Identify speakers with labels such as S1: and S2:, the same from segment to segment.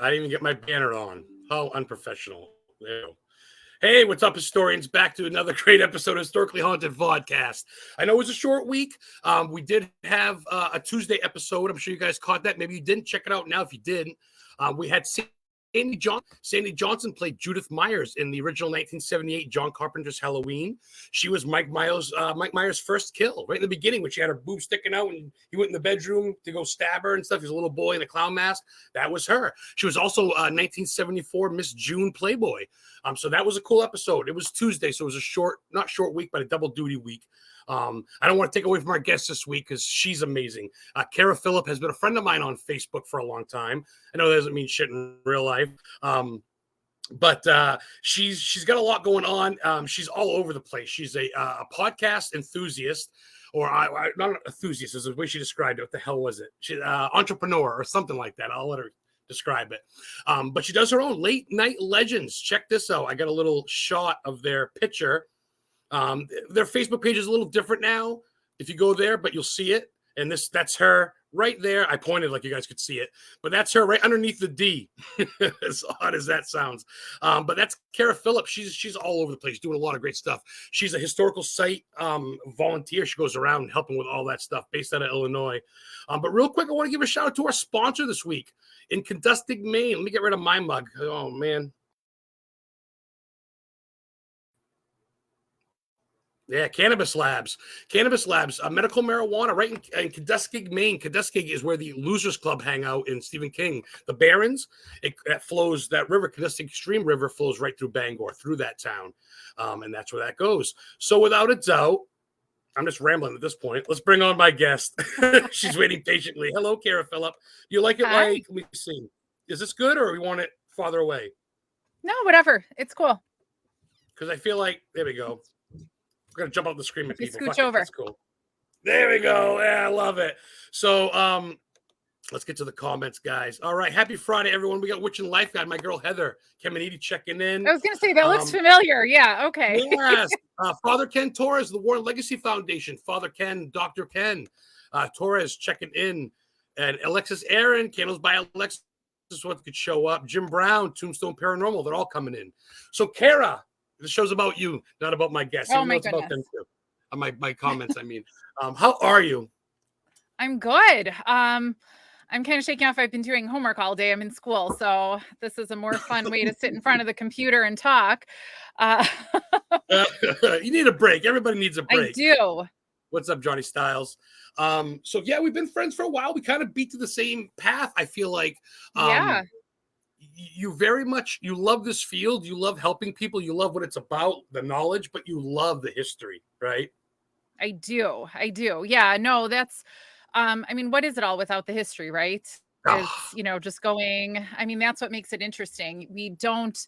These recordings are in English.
S1: I didn't even get my banner on. How unprofessional. There you go. Hey, what's up, historians? Back to another great episode of Historically Haunted Vodcast. I know it was a short week. We did have a Tuesday episode. I'm sure you guys caught that. Maybe you didn't. Check it out now if you didn't. We had Sandy Johnson played Judith Myers in the original 1978 John Carpenter's Halloween. She was Mike Myers' first kill right in the beginning when she had her boob sticking out and he went in the bedroom to go stab her and stuff. He was a little boy in a clown mask. That was her. She was also 1974 Miss June Playboy. So that was a cool episode. It was Tuesday, so it was a not short week, but a double duty week. I don't want to take away from our guest this week because she's amazing. Kara Phillip has been a friend of mine on Facebook for a long time. I know that doesn't mean shit in real life, but she's got a lot going on. She's all over the place. She's a podcast enthusiast, or not an enthusiast is the way she described it. What the hell was it? She's entrepreneur or something like that. I'll let her describe it. But she does her own late night legends. Check this out. I got a little shot of their picture. Their Facebook page is a little different now if you go there, but you'll see it. And that's her right there. I pointed like you guys could see it, but that's her right underneath the D. As odd as that sounds. But that's Kara Phillip. She's all over the place doing a lot of great stuff. She's a historical site volunteer. She goes around helping with all that stuff based out of Illinois. But real quick, I want to give a shout out to our sponsor this week in Kendustig, Maine. Let me get rid of my mug. Oh, man. Yeah, Cannabis Labs. Cannabis Labs, medical marijuana right in Kendustig, Maine. Kendustig is where the Losers Club hang out in Stephen King. The Barrens, that river, Kendustig Stream River, flows right through Bangor, through that town. And that's where that goes. So without a doubt, I'm just rambling at this point. Let's bring on my guest. She's waiting patiently. Hello, Kara Phillip. You like it?
S2: Hi.
S1: Like, let me see. Is this good or we want it farther away?
S2: No, whatever. It's cool.
S1: Because I feel like, there we go. We're going to jump out the screen at people.
S2: Scooch over.
S1: That's cool. There we go. Yeah, I love it. So let's get to the comments, guys. All right. Happy Friday, everyone. We got Witch and Life Guide. My girl, Heather Kemenidi, checking in.
S2: I was going to say, that looks familiar. Yeah, okay.
S1: Yes. Father Ken Torres, the Warren Legacy Foundation. Father Ken, Dr. Ken Torres checking in. And Alexis Aaron, Candles by Alexis, what could show up. Jim Brown, Tombstone Paranormal. They're all coming in. So, Kara, the show's about you, not about my guests.
S2: Oh, my goodness.
S1: About them too. My comments, I mean. How are you?
S2: I'm good. I'm kind of shaking off. I've been doing homework all day. I'm in school, so this is a more fun way to sit in front of the computer and talk.
S1: You need a break. Everybody needs a break.
S2: I do.
S1: What's up, Johnny Styles? So, yeah, we've been friends for a while. We kind of beat to the same path, I feel like.
S2: Yeah.
S1: You love this field. You love helping people. You love what it's about, the knowledge, but you love the history, right?
S2: I do. Yeah, no, that's, I mean, what is it all without the history, right? It's, just going, I mean, that's what makes it interesting. We don't,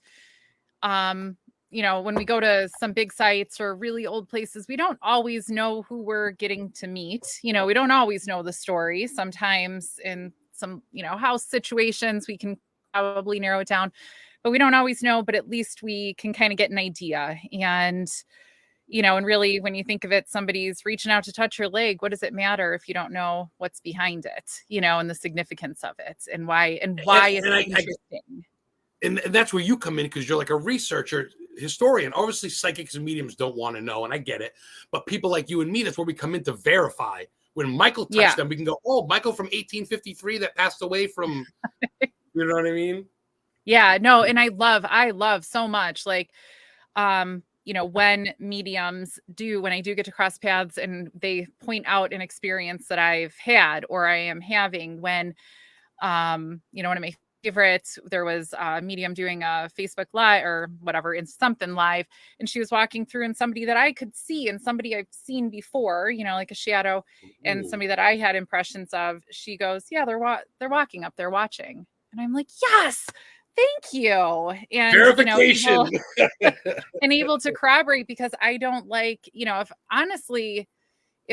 S2: when we go to some big sites or really old places, we don't always know who we're getting to meet. We don't always know the story. Sometimes in some, house situations, we can probably narrow it down, but we don't always know, but at least we can kind of get an idea. And, and really when you think of it, somebody's reaching out to touch your leg. What does it matter if you don't know what's behind it, and the significance of it and why it's interesting.
S1: And that's where you come in, because you're like a researcher, historian. Obviously psychics and mediums don't want to know, and I get it, but people like you and me, that's where we come in to verify. When Michael touched them, we can go, oh, Michael from 1853 that passed away from you know what I mean?
S2: Yeah, no. And I love so much, like, when mediums when I do get to cross paths and they point out an experience that I've had or I am having, when, one of my favorites, there was a medium doing a Facebook Live or whatever, in something live. And she was walking through and somebody that I could see and somebody I've seen before, like a shadow, and somebody that I had impressions of, she goes, yeah, they're walking up there watching. And I'm like, yes, thank you. And
S1: verification.
S2: And able to corroborate, because I don't like, if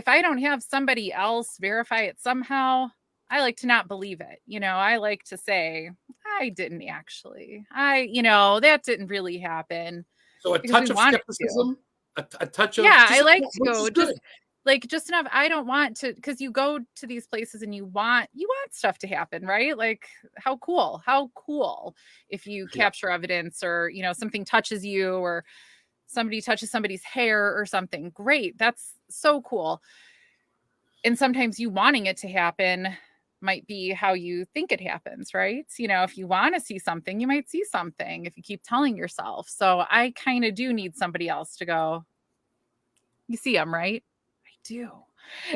S2: I don't have somebody else verify it somehow, I like to not believe it. I like to say, I didn't actually, that didn't really happen.
S1: So a touch of skepticism, a touch of,
S2: I like to go Like, just enough. I don't want to, because you go to these places and you want stuff to happen, right? Like, how cool if you
S1: Yeah.
S2: capture evidence, or, something touches you, or somebody touches somebody's hair or something. Great. That's so cool. And sometimes you wanting it to happen might be how you think it happens, right? If you want to see something, you might see something if you keep telling yourself. So I kind of do need somebody else to go, you see them, right? I do.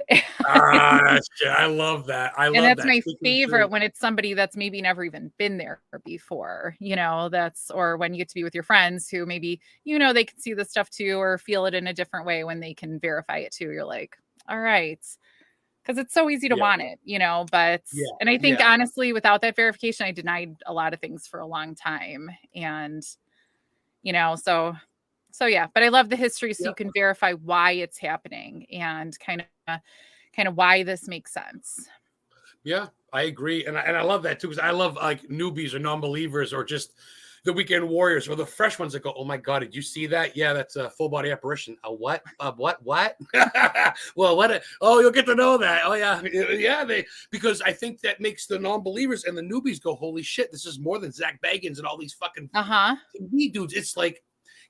S1: Shit, I love that. I
S2: And
S1: love
S2: that's
S1: that.
S2: my
S1: Speaking of
S2: favorite,
S1: truth.
S2: when it's somebody that's maybe never even been there before, or when you get to be with your friends who maybe, they can see this stuff too, or feel it in a different way when they can verify it too. You're like, all right. Because it's so easy to
S1: Yeah,
S2: want it, but,
S1: yeah,
S2: and I think
S1: yeah,
S2: honestly, without that verification, I denied a lot of things for a long time. And, so yeah, but I love the history, so
S1: yeah.
S2: you can verify why it's happening, and kind of why this makes sense.
S1: Yeah, I agree, and I love that too, because I love like newbies or non-believers or just the weekend warriors or the fresh ones that go, "Oh my god, did you see that? Yeah, that's a full body apparition. A what? What? What? Well, what? Oh, you'll get to know that. Oh yeah, yeah. Because I think that makes the non-believers and the newbies go, "Holy shit, this is more than Zach Bagans and all these fucking
S2: Uh-huh.
S1: TV dudes." It's like,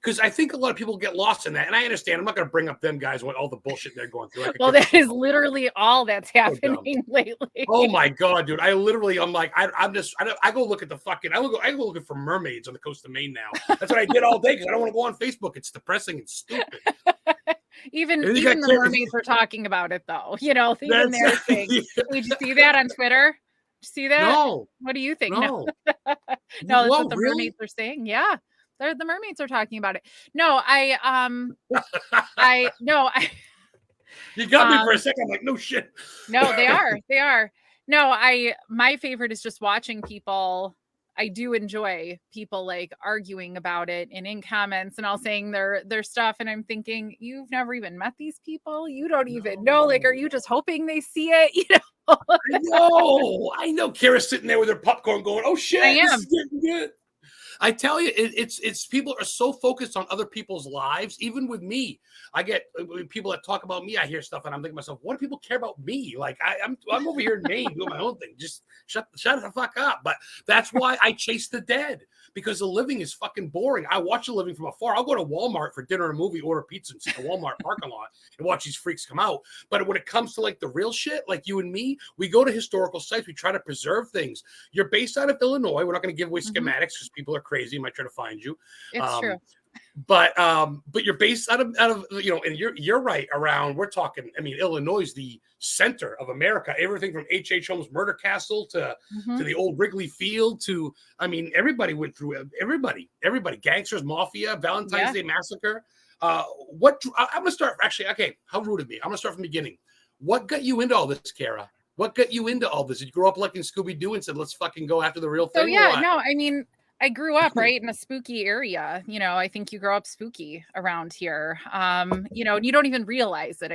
S1: because I think a lot of people get lost in that, and I understand. I'm not going to bring up them guys with all the bullshit they're going through. I could
S2: Well,
S1: give a
S2: that
S1: shit
S2: is
S1: about
S2: literally all that's
S1: so dumb.
S2: happening lately.
S1: Oh my god, dude! I'm like, I go look at the fucking, I go looking for mermaids on the coast of Maine now. That's what I did all day because I don't want to go on Facebook. It's depressing and stupid.
S2: Even
S1: And you got
S2: even the mermaids were talking about it, though. Even
S1: that's
S2: they're saying, "Hey, did you see that on Twitter? Did you see that?
S1: no,
S2: What do you think?" No,
S1: no.
S2: no, that's what
S1: Whoa,
S2: the
S1: really?
S2: mermaids are saying. Yeah, the mermaids are talking about it. No, I no, I
S1: You got me for a
S2: um
S1: second. I'm like, no shit.
S2: no, they are. They are. No, my favorite is just watching people. I do enjoy people like arguing about it and in comments and all saying their stuff. And I'm thinking, you've never even met these people. You don't even know. Like, are
S1: No.
S2: you just hoping they see it? Know?
S1: I know. Kara's sitting there with her popcorn going, oh
S2: I
S1: shit, this is
S2: am.
S1: getting good. I tell you, it's people are so focused on other people's lives. Even with me, I get people that talk about me. I hear stuff, and I'm thinking to myself, what do people care about me? Like I'm over here in Maine doing my own thing. Just shut the fuck up. But that's why I chase the dead, because the living is fucking boring. I watch the living from afar. I'll go to Walmart for dinner and a movie, order pizza, and sit in the Walmart parking lot and watch these freaks come out. But when it comes to like the real shit, like you and me, we go to historical sites. We try to preserve things. You're based out of Illinois. We're not going to give away schematics because people are crazy, might try to find you.
S2: It's true.
S1: But you're based out of and you're right around. We're talking. I mean, Illinois is the center of America. Everything from H.H. Holmes' Murder Castle to the old Wrigley Field to, I mean, everybody went through. Everybody, Gangsters, Mafia, Valentine's Day Massacre. I'm gonna start. Actually, okay. How rude of me. I'm gonna start from the beginning. What got you into all this, Kara? What got you into all this? Did you grow up liking Scooby Doo and said, "Let's fucking go after the real thing"?
S2: So yeah, no, I mean, I grew up right in a spooky area. I think you grow up spooky around here. And you don't even realize it.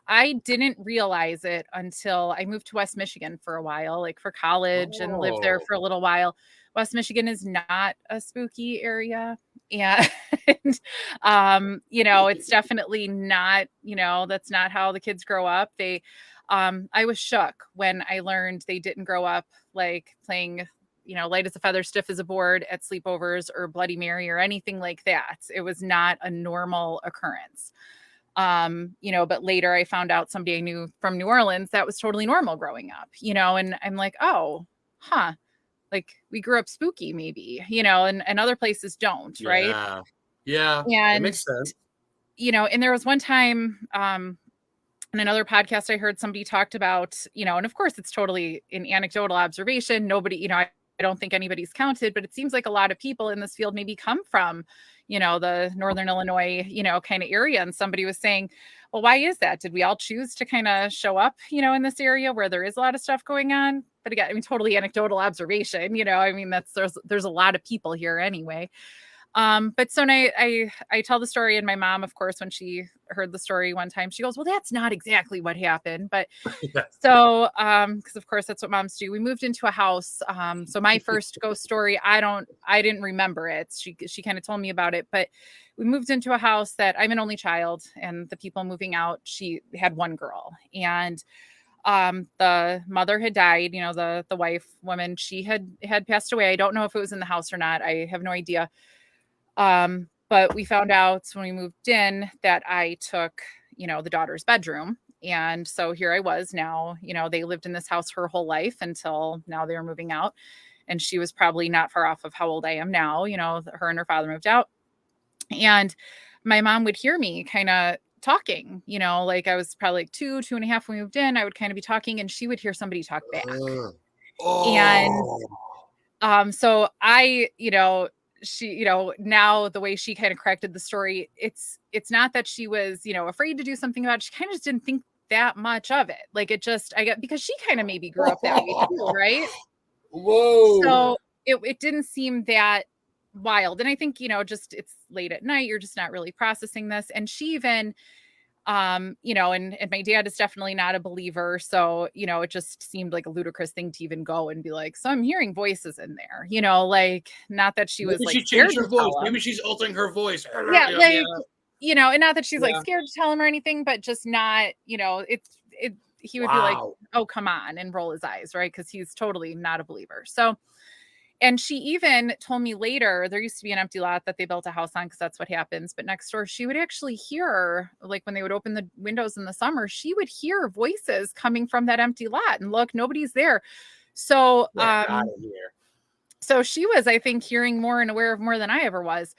S2: I didn't realize it until I moved to West Michigan for a while, like for college, and lived there
S1: Oh,
S2: for a little while. West Michigan is not a spooky area. And it's definitely not, that's not how the kids grow up. I was shook when I learned they didn't grow up like playing, light as a feather, stiff as a board at sleepovers or Bloody Mary or anything like that. It was not a normal occurrence. But later I found out somebody I knew from New Orleans that was totally normal growing up, and I'm like, oh, huh. Like we grew up spooky maybe, and other places don't, right?
S1: yeah, yeah. It
S2: And,
S1: makes sense.
S2: and there was one time, in another podcast, I heard somebody talked about, and of course it's totally an anecdotal observation. Nobody, I don't think anybody's counted, but it seems like a lot of people in this field maybe come from, the Northern Illinois, kind of area. And somebody was saying, well, why is that? Did we all choose to kind of show up, in this area where there is a lot of stuff going on? But again, I mean, totally anecdotal observation, I mean, there's a lot of people here anyway. But so I tell the story, and my mom, of course, when she heard the story one time, she goes, well, that's not exactly what happened. But
S1: Yeah.
S2: so, because of course that's what moms do. We moved into a house. So my first ghost story, I didn't remember it. She kind of told me about it, but we moved into a house that I'm an only child, and the people moving out, she had one girl, and the mother had died, the wife woman, she had passed away. I don't know if it was in the house or not. I have no idea. But we found out when we moved in that I took, the daughter's bedroom. And so here I was now, they lived in this house her whole life until now they were moving out. And she was probably not far off of how old I am now. Her and her father moved out. And my mom would hear me kind of talking, like I was probably like 2.5 when we moved in. I would kind of be talking and she would hear somebody talk back. And so I, she, now the way she kind of corrected the story, it's not that she was, afraid to do something about it. She kind of just didn't think that much of it. Like I get, because she kind of maybe grew up that way too, right?
S1: Whoa.
S2: So it didn't seem that wild. And I think, just it's late at night, you're just not really processing this. And she even, and my dad is definitely not a believer. So, it just seemed like a ludicrous thing to even go and be like, so I'm hearing voices in there, like, not that she was
S1: Maybe
S2: like,
S1: she changed her voice. Maybe she's altering her voice.
S2: Yeah. And not that she's like scared to tell him or anything, but just not, he would be like, oh, come on, and roll his eyes. Right. Cause he's totally not a believer. So, and she even told me later, there used to be an empty lot that they built a house on because that's what happens. But next door, she would actually hear, like when they would open the windows in the summer, she would hear voices coming from that empty lot. And look, nobody's there. So, so she was, I think, hearing more and aware of more than I ever was.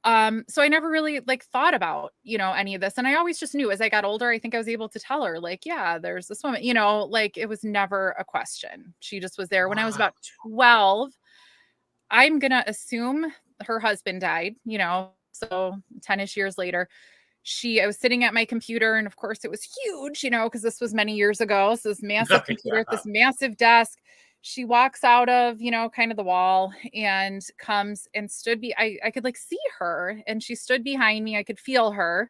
S2: So I never really like thought about, any of this. And I always just knew as I got older, I think I was able to tell her like, yeah, there's this woman, like it was never a question. She just was there. When I was about 12, I'm going to assume her husband died, so 10-ish years later, I was sitting at my computer and of course it was huge, because this was many years ago. So this massive computer at this massive desk. She walks out of, kind of the wall and comes and stood I could like see her and she stood behind me. I could feel her.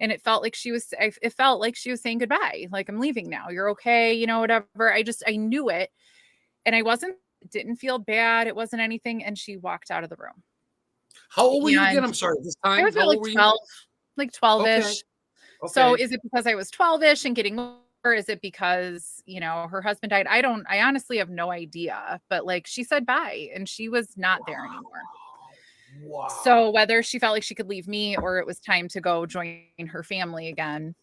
S2: And it felt like she was saying goodbye. Like, I'm leaving now. You're okay. Whatever. I knew it. And didn't feel bad. It wasn't anything. And she walked out of the room.
S1: How old were you again? I'm sorry. This time?
S2: I was like 12, like 12-ish. Okay. So is it because I was 12-ish and getting older? Or is it because, her husband died? I honestly have no idea. But like she said bye and she was not there anymore. Wow. So whether she felt like she could leave me or it was time to go join her family again,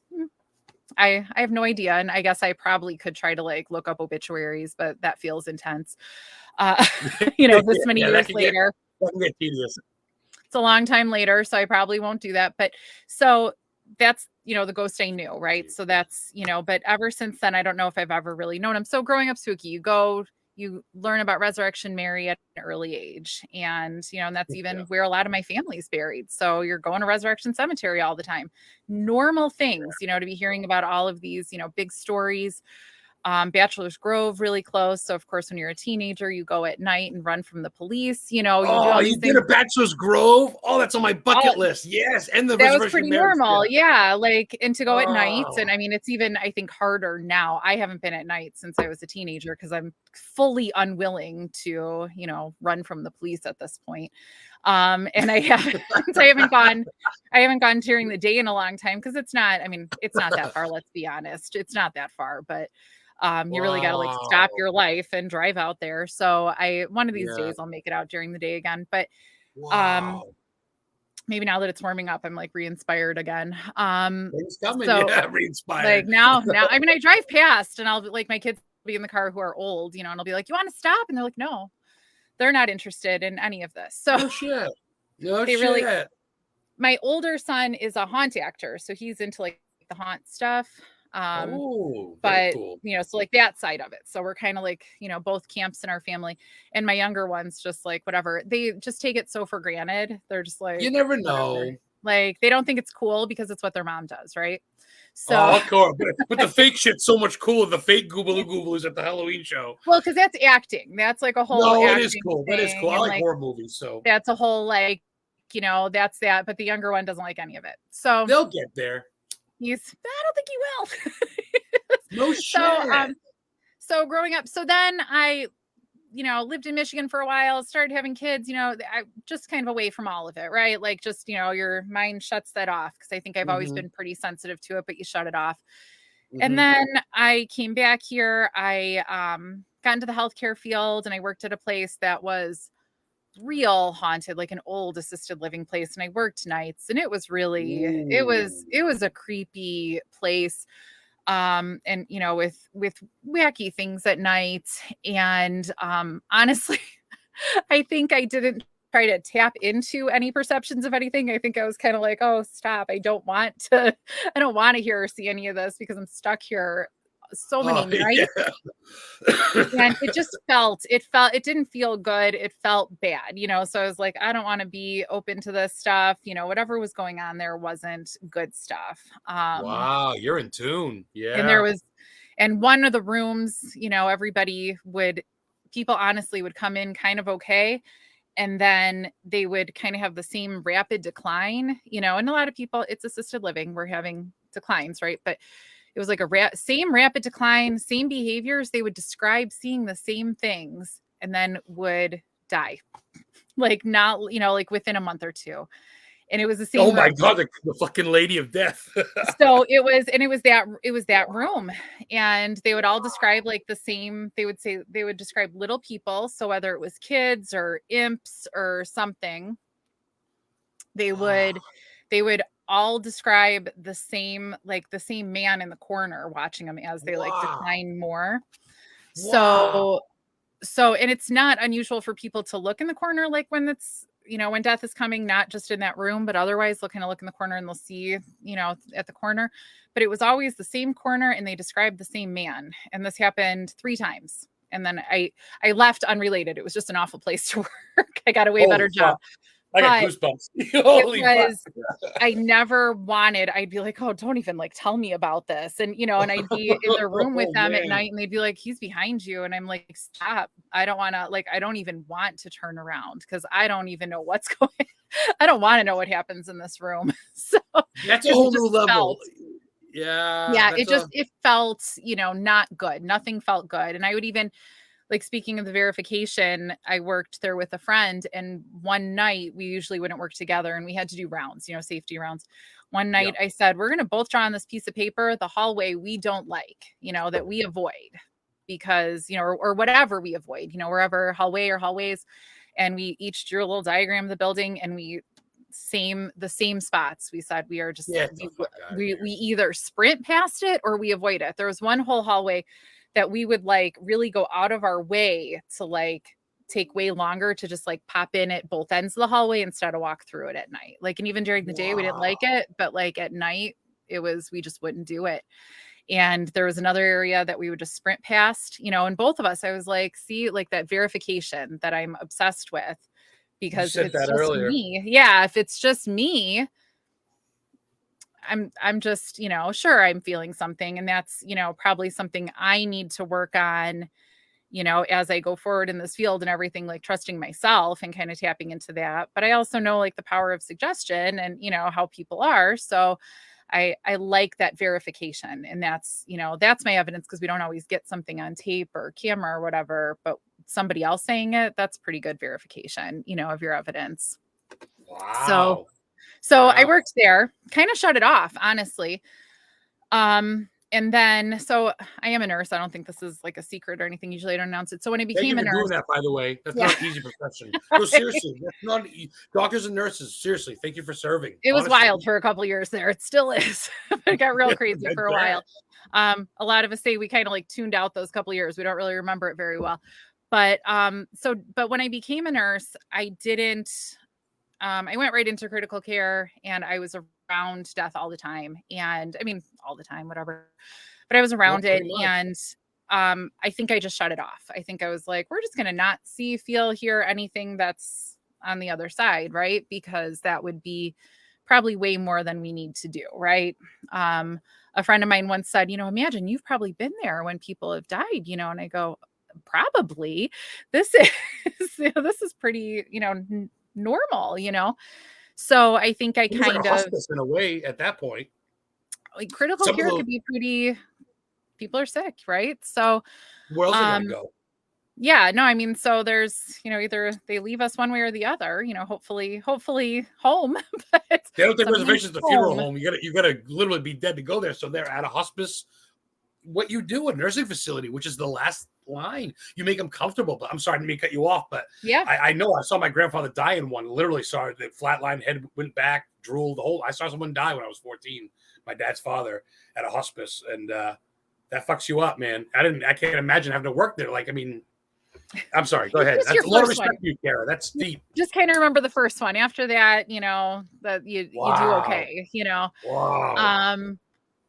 S2: I have no idea. And I guess I probably could try to like look up obituaries, but that feels intense. This many years later. It's a long time later, so I probably won't do that. But so that's, the ghost I knew, right? So that's, but ever since then, I don't know if I've ever really known him. So growing up spooky, you learn about Resurrection Mary at an early age. And, and that's even where a lot of my family's buried. So you're going to Resurrection Cemetery all the time. Normal things, to be hearing about all of these, big stories. Bachelor's Grove really close. So of course, when you're a teenager, you go at night and run from the police. You
S1: did a Bachelor's Grove. Oh, that's on my bucket list. Yes, and
S2: that was pretty normal. Yeah, like and to go at nights, and I mean, it's even I think harder now. I haven't been at night since I was a teenager because I'm fully unwilling to run from the police at this point. And I haven't gone during the day in a long time because it's not that far. Let's be honest, it's not that far, but. You really got to like stop your life and drive out there. So one of these days I'll make it out during the day again, but, maybe now that it's warming up, I'm like re-inspired again.
S1: Re-inspired.
S2: Like now, I mean, I drive past and I'll be like, my kids will be in the car who are old, and I'll be like, you want to stop? And they're like, no, they're not interested in any of this. So
S1: no shit.
S2: My older son is a haunt actor. So he's into like the haunt stuff. But cool. So like that side of it. So we're kind of like, both camps in our family, and my younger ones just like, whatever, they just take it so for granted. They're just like,
S1: you never know.
S2: Whatever. Like they don't think it's cool because it's what their mom does. Right. So
S1: of course, but the fake shit's so much cooler. The fake Goobaloo at the Halloween show.
S2: Well, cause that's acting. That's like a whole,
S1: it is cool. That is cool. I like horror movies. So
S2: that's a whole, like, that's that. But the younger one doesn't like any of it. So
S1: They'll get there.
S2: I don't think he will.
S1: No
S2: So,
S1: shit.
S2: so growing up, so then I, lived in Michigan for a while, started having kids, I just kind of away from all of it, right? Like just, your mind shuts that off. Cause I think I've always been pretty sensitive to it, but you shut it off. And then I came back here. I got into the healthcare field and I worked at a place that was real haunted, like an old assisted living place. And I worked nights and it was really, it was a creepy place. And with wacky things at night. And honestly, I think I didn't try to tap into any perceptions of anything. I think I was kind of like, oh, stop. I don't want to hear or see any of this because I'm stuck here so many nights. And it didn't feel good. It felt bad, so I was like, I don't want to be open to this stuff. Whatever was going on there wasn't good stuff.
S1: Wow, you're in tune. Yeah.
S2: And one of the rooms, people honestly would come in kind of okay. And then they would kind of have the same rapid decline, and a lot of people, it's assisted living, we're having declines, right? But it was like same rapid decline, same behaviors. They would describe seeing the same things and then would die, like not, like within a month or two. And it was the same.
S1: Oh my God, the fucking lady of death.
S2: So it was that room, and they would all describe like the same. They would describe little people. So whether it was kids or imps or something, they would all describe the same man in the corner watching them as they like decline more. So, and it's not unusual for people to look in the corner, like when it's, when death is coming, not just in that room, but otherwise they'll kind of look in the corner and they'll see, at the corner, but it was always the same corner and they described the same man. And this happened 3 times. And then I left unrelated. It was just an awful place to work. I got a way better job.
S1: I got goosebumps. Holy fuck.
S2: I never wanted, I'd be like, oh, don't even like tell me about this. And, and I'd be in the room with them at night and they'd be like, he's behind you. And I'm like, stop. I don't want to, I don't even want to turn around because I don't even know what's going on. I don't want to know what happens in this room. So
S1: that's a whole new level.
S2: Yeah. It felt, not good. Nothing felt good. And I would even, like, speaking of the verification, I worked there with a friend, and one night we usually wouldn't work together and we had to do rounds, safety rounds. One night I said, we're going to both draw on this piece of paper, the hallway we don't like, that we avoid because, or whatever we avoid, wherever hallway or hallways. And we each drew a little diagram of the building and the same spots. We said we are just, we either sprint past it or we avoid it. There was one whole hallway that we would like really go out of our way to like take way longer to just like pop in at both ends of the hallway instead of walk through it at night. Like, and even during the day we didn't like it, but like at night we just wouldn't do it. And there was another area that we would just sprint past, and both of us, I was like, see, like that verification that I'm obsessed with, because if it's just me, if it's just me, I'm just, sure, I'm feeling something. And that's, probably something I need to work on, as I go forward in this field and everything, like trusting myself and kind of tapping into that. But I also know like the power of suggestion and, how people are. So I like that verification. And that's, that's my evidence, because we don't always get something on tape or camera or whatever, but somebody else saying it, that's pretty good verification, of your evidence.
S1: Wow.
S2: So I worked there, kind of shut it off, honestly. And then, so I am a nurse. I don't think this is like a secret or anything. Usually I don't announce it. So when I became a nurse,
S1: doing that, by the way, that's not an easy profession. No, seriously, that's not doctors and nurses. Seriously, thank you for serving.
S2: It was wild for a couple of years there. It still is. It got real crazy for a while. A lot of us say we kind of like tuned out those couple of years. We don't really remember it very well. But but when I became a nurse, I didn't. I went right into critical care, and I was around death all the time. And I mean, all the time, whatever, but I was around it. And I think I just shut it off. I think I was like, we're just going to not see, feel, hear anything that's on the other side. Right. Because that would be probably way more than we need to do. Right. A friend of mine once said, imagine you've probably been there when people have died, and I go, probably this is, this is pretty, normal, So I think I
S1: It was like
S2: kind
S1: a
S2: of
S1: hospice in a way at that point.
S2: like critical
S1: Some of
S2: care
S1: those,
S2: could be pretty people are sick, right? So
S1: where else they gotta
S2: um
S1: go?
S2: yeah, no, I mean, so there's, either they leave us one way or the other, hopefully home, but
S1: They don't take
S2: sometimes
S1: reservations at the funeral
S2: home.
S1: home. You gotta literally be dead to go there. So they're at a hospice. What you do, a nursing facility, which is the last line. You make them comfortable. But I'm sorry, I didn't mean to cut you off, but
S2: Yeah.
S1: I know I saw my grandfather die in one. Literally saw the flatline, head went back, drooled. The whole. I saw someone die when I was 14. My dad's father at a hospice, and that fucks you up, man. I can't imagine having to work there. Like, I mean, I'm sorry. Go ahead.
S2: Just
S1: That's
S2: your
S1: a lot of
S2: first one.
S1: respect for you, Kara. That's deep.
S2: Just kind of remember the first one. After that, that you do
S1: Wow.
S2: okay,
S1: Wow.
S2: Um,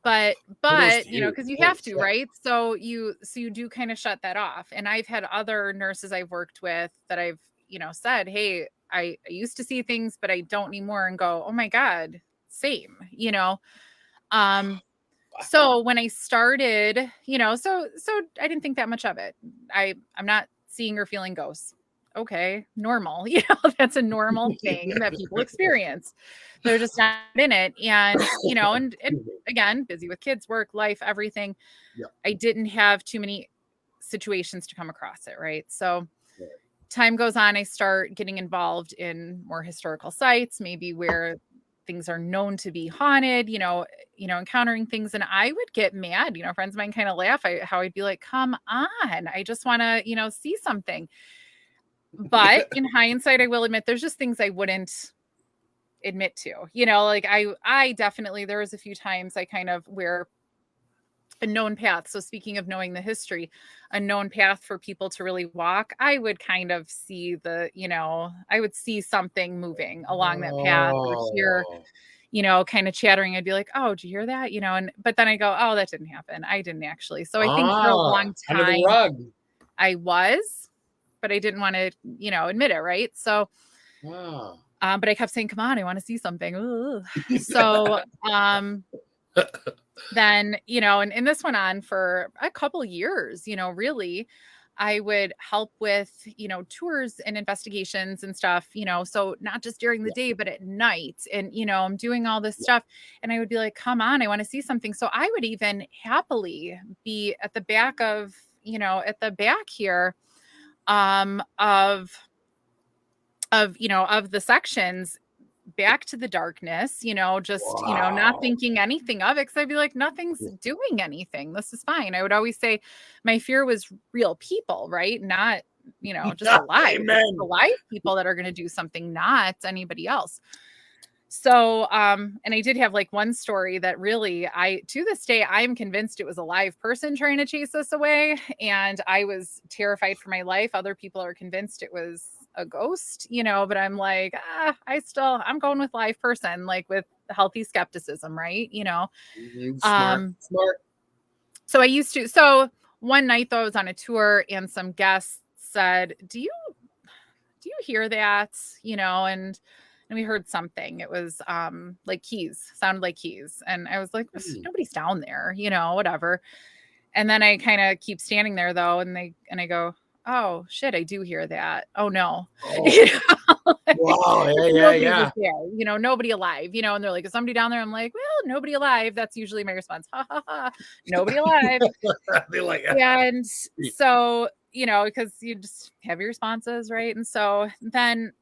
S2: but
S1: Kudos to you.
S2: because you
S1: Holy
S2: have to,
S1: shit.
S2: right? So you do kind of shut that off. And I've had other nurses I've worked with that I've, said, hey, I used to see things, but I don't anymore, and go, oh my God, same, Um, so when I started, so I didn't think that much of it. I'm not seeing or feeling ghosts. Okay, normal. That's a normal thing that people experience. They're just not in it. And, and again, busy with kids, work, life, everything.
S1: Yeah.
S2: I didn't have too many situations to come across it, right? So
S1: Right.
S2: time goes on, I start getting involved in more historical sites, maybe where things are known to be haunted, encountering things. And I would get mad, friends of mine kind of laugh, how I'd be like, come on, I just want to, see something. But in hindsight, I will admit there's just things I wouldn't admit to, like I definitely, there was a few times I kind of where a known path. So speaking of knowing the history, a known path for people to really walk, I would kind of see I would see something moving along that path or hear,
S1: Oh.
S2: kind of chattering. I'd be like, oh, did you hear that? But then I go, oh, that didn't happen. I didn't actually. So I think for a long
S1: Under the
S2: time
S1: rug.
S2: I was, but I didn't want to, admit it. Right. So,
S1: Ah.
S2: but I kept saying, come on, I want to see something. Ugh. So, then, and this went on for a couple years, really. I would help with, tours and investigations and stuff, so not just during the
S1: Yeah.
S2: day, but at night. And, I'm doing all this stuff. And I would be like, come on, I want to see something. So I would even happily be at the back of, at the back here, of the sections back to the darkness, just, not
S1: Wow.
S2: thinking anything of it. Cause I'd be like, nothing's
S1: Yeah.
S2: doing anything. This is fine. I would always say my fear was real people, right? Not, just alive. It's
S1: Amen.
S2: alive people that are going to do something, not anybody else. So, and I did have like one story that really, to this day, I'm convinced it was a live person trying to chase us away. And I was terrified for my life. Other people are convinced it was a ghost, but I'm like, I'm going with live person, like with healthy skepticism, right?
S1: Smart. Smart.
S2: So so one night though, I was on a tour and some guests said, do you hear that? And we heard something. It was like keys, sounded like keys. And I was like, nobody's down there, whatever. And then I kind of keep standing there though, and I go, oh shit, I do hear that. Oh no.
S1: Oh. Wow.
S2: Nobody
S1: Yeah.
S2: was there, nobody alive, and they're like, is somebody down there? I'm like, well, nobody alive. That's usually my response. Ha ha ha. Nobody alive.
S1: They're like,
S2: And so, because you just have your responses, right? And so then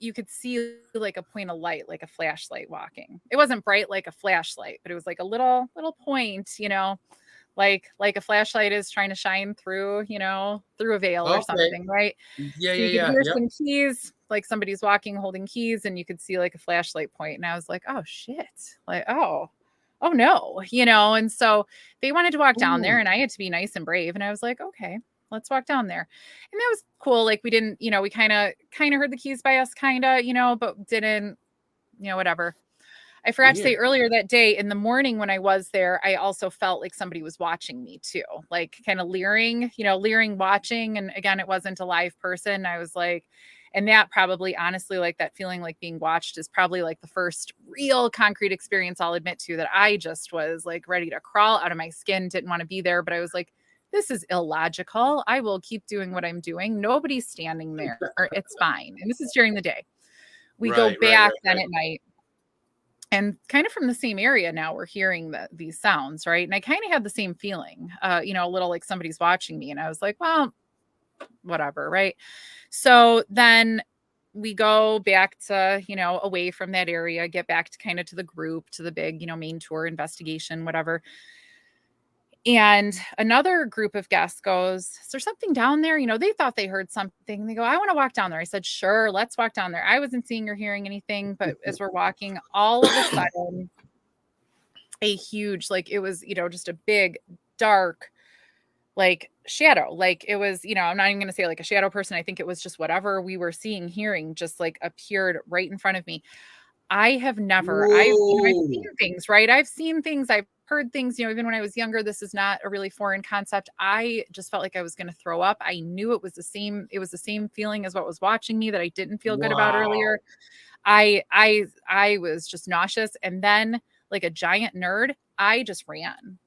S2: you could see like a point of light, like a flashlight walking. It wasn't bright like a flashlight, but it was like a little point, like a flashlight is trying to shine through, through a veil or something, right?
S1: Yeah.
S2: So you could hear some keys, like somebody's walking holding keys, and you could see like a flashlight point. And I was like, oh shit, like oh no, and so they wanted to walk down there, and I had to be nice and brave, and I was like, okay, let's walk down there. And that was cool. Like we didn't, we kind of heard the keys by us, but didn't, whatever. I forgot to say earlier that day in the morning when I was there, I also felt like somebody was watching me too, like kind of leering, watching. And again, it wasn't a live person. I was like, and that probably honestly, like that feeling like being watched is probably like the first real concrete experience I'll admit to, that I just was like ready to crawl out of my skin, didn't want to be there. But I was like, this is illogical. I will keep doing what I'm doing. Nobody's standing there. It's fine. And this is during the day. We go back then
S1: right.
S2: at night, and kind of from the same area now we're hearing these sounds, right? And I kind of had the same feeling, a little like somebody's watching me. And I was like, well, whatever, right? So then we go back to, away from that area, get back to kind of to the group, to the big, main tour investigation, whatever. And another group of guests goes, is there something down there? They thought they heard something. They go, I want to walk down there. I said, sure, let's walk down there. I wasn't seeing or hearing anything, but as we're walking, all of a sudden, a huge, like, it was, just a big, dark, like, shadow. Like, it was, I'm not even going to say like a shadow person. I think it was just whatever we were seeing, hearing, just like appeared right in front of me. I have never, I've seen things, right? I've seen things, I've heard things, even when I was younger. This is not a really foreign concept. I just felt like I was going to throw up. I knew it was the same feeling as what was watching me that I didn't feel good about earlier. I was just nauseous. And then, like a giant nerd, I just ran.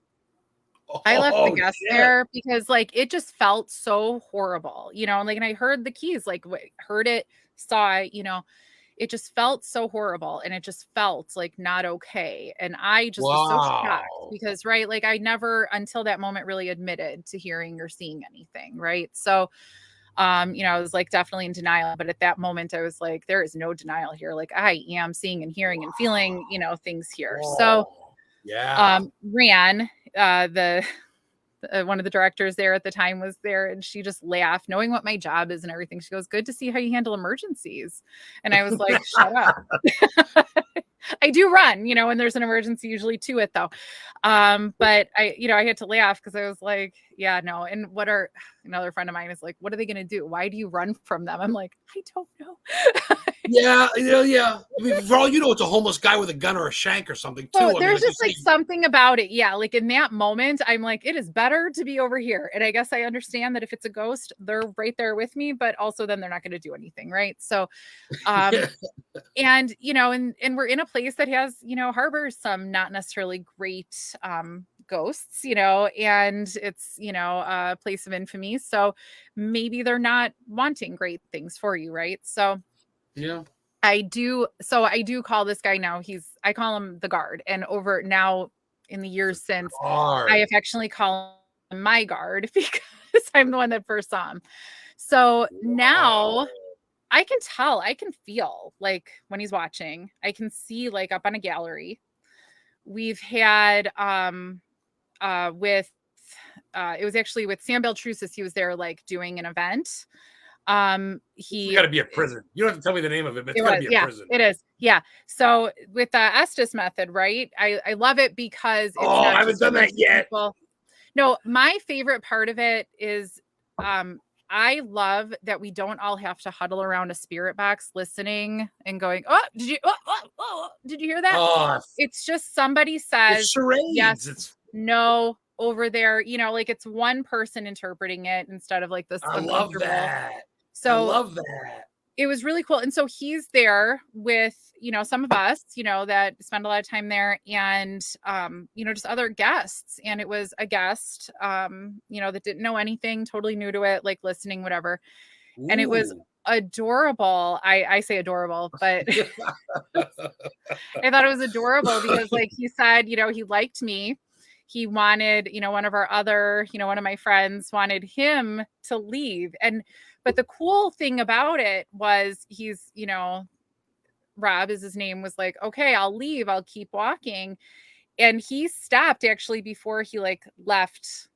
S2: I left the guests there because, like, it just felt so horrible, and I heard the keys, like, heard it, saw it, it just felt so horrible, and it just felt like not okay. And I just was so shocked because, right, like, I never until that moment really admitted to hearing or seeing anything, right? So, I was like definitely in denial, but at that moment I was like, there is no denial here. Like, I am seeing and hearing and feeling, things here. So, ran, the one of the directors there at the time was there, and she just laughed, knowing what my job is and everything. She goes, good to see how you handle emergencies. And I was like, shut up. I do run, when there's an emergency, usually to it though. But I had to laugh because I was like, yeah, no. And another friend of mine is like, what are they going to do? Why do you run from them? I'm like, I don't know.
S1: Yeah. I mean, for all you know, it's a homeless guy with a gun or a shank or something too.
S2: So there's just like something about it. Yeah. Like in that moment, I'm like, it is better to be over here. And I guess I understand that if it's a ghost, they're right there with me, but also then they're not going to do anything. Right. So, and, and we're in a place that has, harbors some not necessarily great, ghosts, and it's, a place of infamy. So maybe they're not wanting great things for you. Right. So,
S1: yeah.
S2: I do call this guy now. I call him the guard. And over now in the years since, I affectionately call him my guard because I'm the one that first saw him. So now I can tell, I can feel like when he's watching, I can see like up on a gallery. We've had, it was actually with Sam Beltrusis. He was there like doing an event.
S1: You got to be a prison. You don't have to tell me the name of it, but it's got to be a prison.
S2: It is. Yeah. So with the Estes method, right? I love it because it's
S1: I haven't done that yet.
S2: No, my favorite part of it is, I love that we don't all have to huddle around a spirit box listening and going, oh, did you hear that?
S1: Oh,
S2: it's just somebody says,
S1: it's charades.
S2: Yes, no, over there, like it's one person interpreting it instead of like this.
S1: I love that.
S2: So
S1: I love that.
S2: It was really cool. And so he's there with, some of us, that spend a lot of time there, and, just other guests. And it was a guest, that didn't know anything, totally new to it, like listening, whatever. Ooh. And it was adorable. I say adorable, but I thought it was adorable because like he said, he liked me. He wanted, one of our other, one of my friends wanted him to leave. But the cool thing about it was he's, Rob is his name, was like, okay, I'll leave. I'll keep walking. And he stopped actually before he like left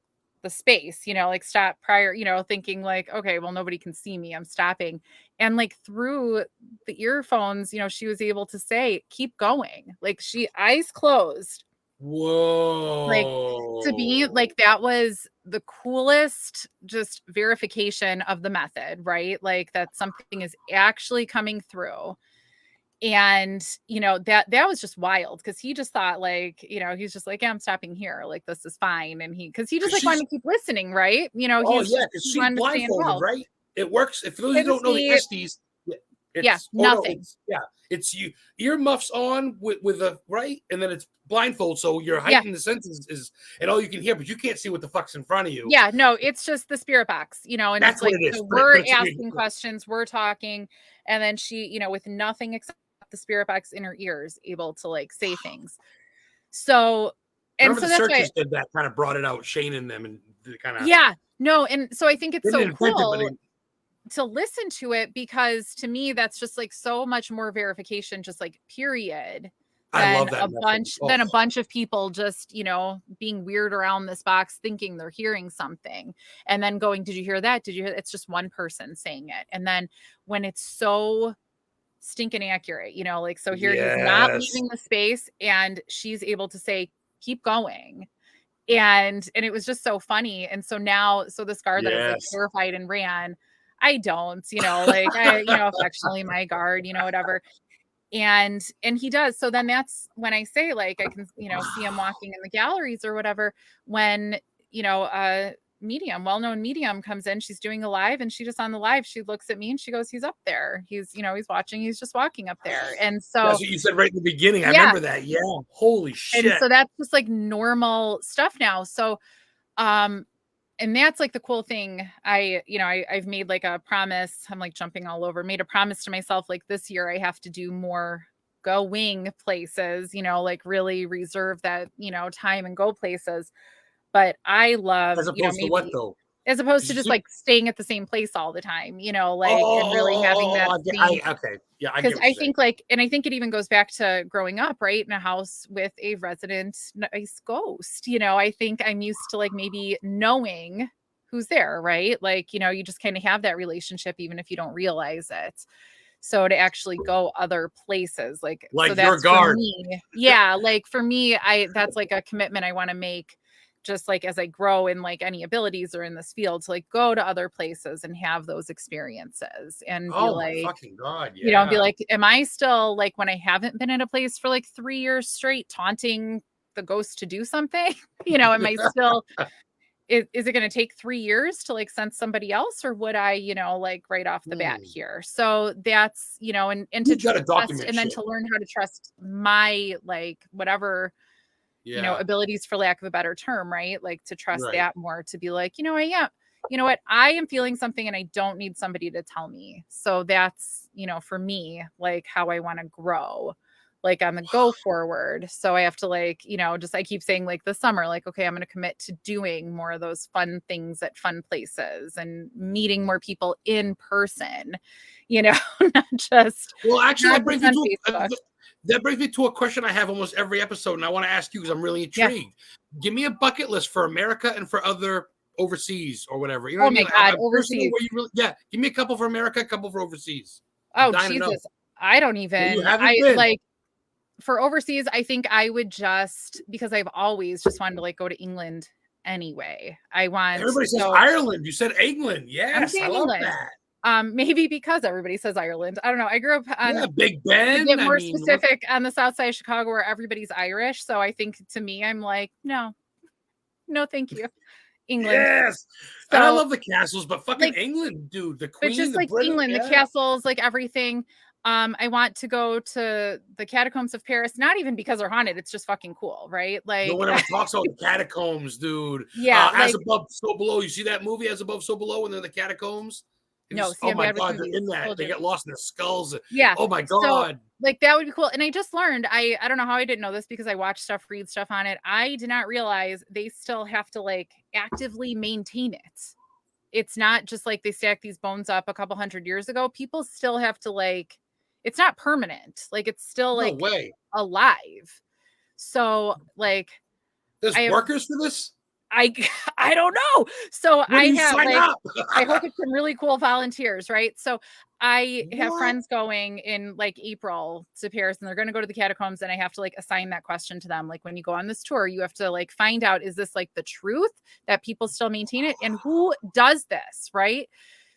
S2: the space, like stopped prior, thinking like, okay, well, nobody can see me. I'm stopping. And like through the earphones, she was able to say, keep going. Like eyes closed.
S1: Whoa.
S2: Like to be like, that was the coolest just verification of the method, right? Like that something is actually coming through. And, that was just wild because he just thought like, he's just like, yeah, I'm stopping here. Like, this is fine. And because he just like wanted to keep listening, right?
S1: Because she's blindfolded, right? It works. If those who don't know the Estes,
S2: Nothing.
S1: It's you earmuffs on with a right, and then it's blindfold, so your heightened the senses is and all you can hear, but you can't see what the fuck's in front of you.
S2: Yeah, no, it's just the spirit box, and
S1: That's
S2: it's like
S1: what it is.
S2: so we're asking questions, we're talking, and then she, with nothing except the spirit box in her ears, able to like say things. So and
S1: Remember
S2: so
S1: the
S2: that's
S1: searchers
S2: why
S1: did that, kind of brought it out, Shane and them, and kind of
S2: no, and so I think it's so cool
S1: it,
S2: to listen to it, because to me that's just like so much more verification, just like period,
S1: I love
S2: than
S1: that
S2: a bunch of people just being weird around this box thinking they're hearing something and then going, did you hear that, did you hear? It's just one person saying it. And then when it's so stinking accurate, like, so here he's not leaving the space and she's able to say keep going. And it was just so funny. And so now, so this guard that is like terrified and ran, I don't, like I, affectionately my guard, whatever. And he does. So then that's when I say, like, I can, see him walking in the galleries or whatever, when, well-known medium comes in, she's doing a live and she just on the live, she looks at me and she goes, he's up there. He's, he's watching, he's just walking up there. And so
S1: that's what you said right in the beginning. I remember that. Yeah. Holy shit.
S2: And so that's just like normal stuff now. So, and that's like the cool thing. I've made like a promise. I'm like jumping all over, made a promise to myself. Like this year I have to do more going places, like really reserve that, time and go places. But I love,
S1: as opposed to what though?
S2: As opposed to just like staying at the same place all the time, and really having that.
S1: Okay. Yeah.
S2: Because I think like, and I think it even goes back to growing up, right? In a house with a resident nice ghost, I think I'm used to like maybe knowing who's there, right? Like, you just kind of have that relationship, even if you don't realize it. So to actually go other places, like so that's
S1: your guard.
S2: For me. Yeah. Like for me, that's like a commitment I want to make, just like as I grow in like any abilities or in this field, to like go to other places and have those experiences and be like,
S1: my fucking God, yeah.
S2: Be like, am I still like when I haven't been in a place for like 3 years straight, taunting the ghost to do something? Am I still, is it going to take 3 years to like sense somebody else, or would I, like right off the bat here? So that's, and to trust, and then to learn how to trust my, like, whatever, abilities, for lack of a better term, right? Like to trust that more, to be like, I am feeling something and I don't need somebody to tell me. So that's, for me, like how I want to grow, like on the go forward. So I have to like, just, I keep saying like this summer, like, okay, I'm going to commit to doing more of those fun things at fun places and meeting more people in person, not just.
S1: Well, actually, that brings me to a question I have almost every episode, and I want to ask you because I'm really intrigued. Yeah. Give me a bucket list for America and for other overseas or whatever. You know what I mean?
S2: God, overseas.
S1: Give me a couple for America, a couple for overseas.
S2: Oh, Jesus. I don't even. Like for overseas, I think I would just, because I've always just wanted to like go to England anyway.
S1: Everybody says Ireland. You said England. Yes, I love
S2: England.
S1: that.
S2: Maybe because everybody says Ireland. I don't know. I grew up on
S1: Big Ben.
S2: To get more specific, on the south side of Chicago, where everybody's Irish. So I think, to me, I'm like, no, thank you. England.
S1: Yes. So, and I love the castles, but fucking like, England, dude. The Queen,
S2: but just like
S1: British,
S2: England, the castles, like everything. I want to go to the catacombs of Paris, not even because they're haunted. It's just fucking cool, right? Like
S1: no one ever talks about the catacombs, dude.
S2: Yeah.
S1: As above, so below. You see that movie, As Above, So Below, when they're in the catacombs?
S2: No,
S1: oh my God, they're in that. They get lost in their skulls.
S2: Yeah.
S1: Oh my God.
S2: So, like that would be cool. And I just learned, I don't know how I didn't know this, because I watch stuff, read stuff on it. I did not realize they still have to like actively maintain it. It's not just like they stack these bones up a couple hundred years ago. People still have to like, it's not permanent. Like it's still like alive. So like
S1: there's workers for this?
S2: I don't know. So I have like, I hope it's some really cool volunteers, right? So I have friends going in like April to Paris, and they're going to go to the catacombs, and I have to like assign that question to them. Like when you go on this tour, you have to like find out, is this like the truth that people still maintain it, and who does this, right?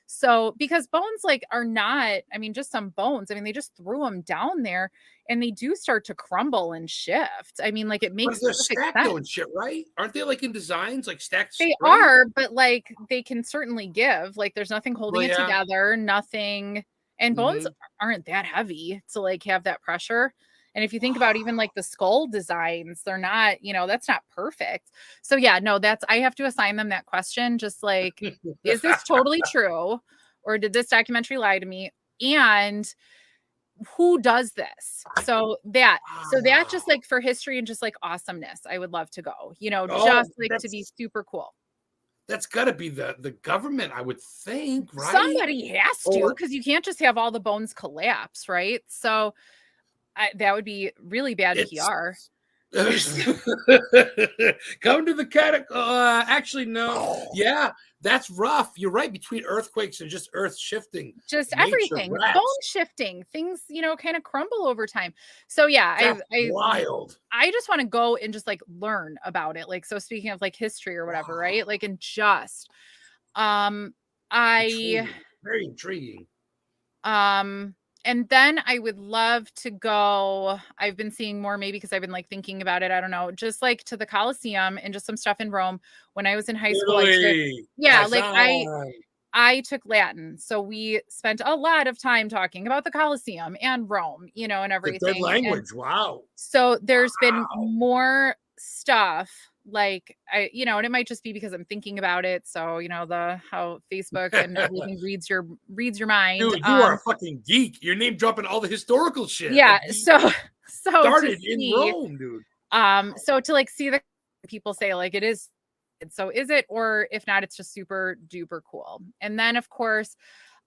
S2: So, because bones like are not, I mean, just some bones. I mean, they just threw them down there and they do start to crumble and shift. I mean, like it makes
S1: they're stacked and shit, right? Aren't they like in designs like stacked?
S2: They are, but like they can certainly give. Like there's nothing holding it together. Nothing. And bones
S1: Mm-hmm.
S2: aren't that heavy to like have that pressure. And if you think about even like the skull designs, they're not, that's not perfect. So yeah, no, I have to assign them that question. Just like, is this totally true? Or did this documentary lie to me? And who does this? So that just like for history and just like awesomeness, I would love to go,
S1: Oh,
S2: just like to be super cool.
S1: that's got to be the government, I would think, right?
S2: Somebody has to,
S1: Or
S2: because you can't just have all the bones collapse, right? So that would be really bad
S1: it's
S2: PR.
S1: come to the actually, no. Yeah, that's rough. You're right. Between earthquakes and just earth shifting,
S2: Just
S1: nature
S2: everything, bone
S1: rats.
S2: shifting, things, kind of crumble over time. So yeah,
S1: That's wild.
S2: I just want to go and just like learn about it. Like, so speaking of like history or whatever,
S1: Wow.
S2: right? Like, and just, I,
S1: Very intriguing.
S2: and then I would love to go. I've been seeing more, maybe because I've been like thinking about it. I don't know, just like to the Colosseum and just some stuff in Rome. When I was in high school,
S1: Italy.
S2: I took Latin. So we spent a lot of time talking about the Colosseum and Rome, and
S1: It's a good
S2: everything.
S1: language.
S2: And
S1: Wow.
S2: so there's been more stuff like and it might just be because I'm thinking about it. So, how Facebook and everything reads your mind.
S1: Dude, you are a fucking geek. You're name dropping all the historical shit.
S2: Yeah.
S1: Like,
S2: So
S1: started in Rome, dude.
S2: So to like see the people say like it is. So is it, or if not, it's just super duper cool. And then of course,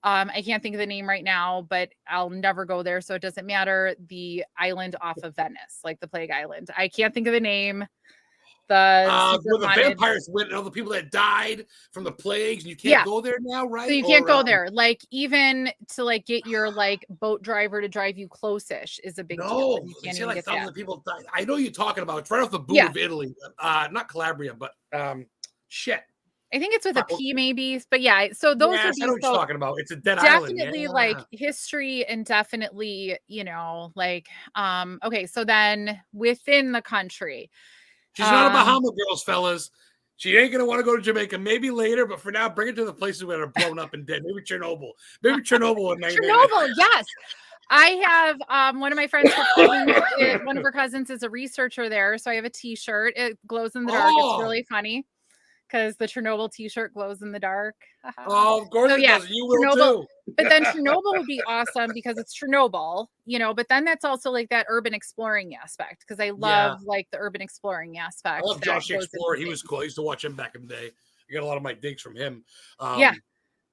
S2: I can't think of the name right now, but I'll never go there, so it doesn't matter. The island off of Venice, like the Plague Island. I can't think of the name.
S1: Where the vampires went and all the people that died from the plagues, and you can't go there now, right?
S2: So you can't go there. Like, even to like get your like boat driver to drive you close-ish is a big deal. You can't even
S1: like
S2: get
S1: thousands
S2: that.
S1: of people died. I know you're talking about. It's right off the boot of Italy. Not Calabria, but shit.
S2: I think it's with a P maybe, but yeah. So those
S1: would be. I know what you're talking about. It's a dead island.
S2: Definitely like history, and definitely, like okay. So then within the country,
S1: she's not a Bahama girls, fellas. She ain't gonna want to go to Jamaica. Maybe later, but for now, bring it to the places where they're blown up and dead. Maybe Chernobyl. Maybe Chernobyl.
S2: Chernobyl, yes. I have one of my friends, one of her cousins is a researcher there. So I have a t-shirt. It glows in the dark. It's really funny because the Chernobyl t-shirt glows in the dark.
S1: Oh, of course it does. You will too.
S2: But then Chernobyl would be awesome because it's Chernobyl, but then that's also like that urban exploring aspect, because I love like the urban exploring aspect.
S1: I love Josh the Explorer. He was cool. I used to watch him back in the day. I got a lot of my digs from him.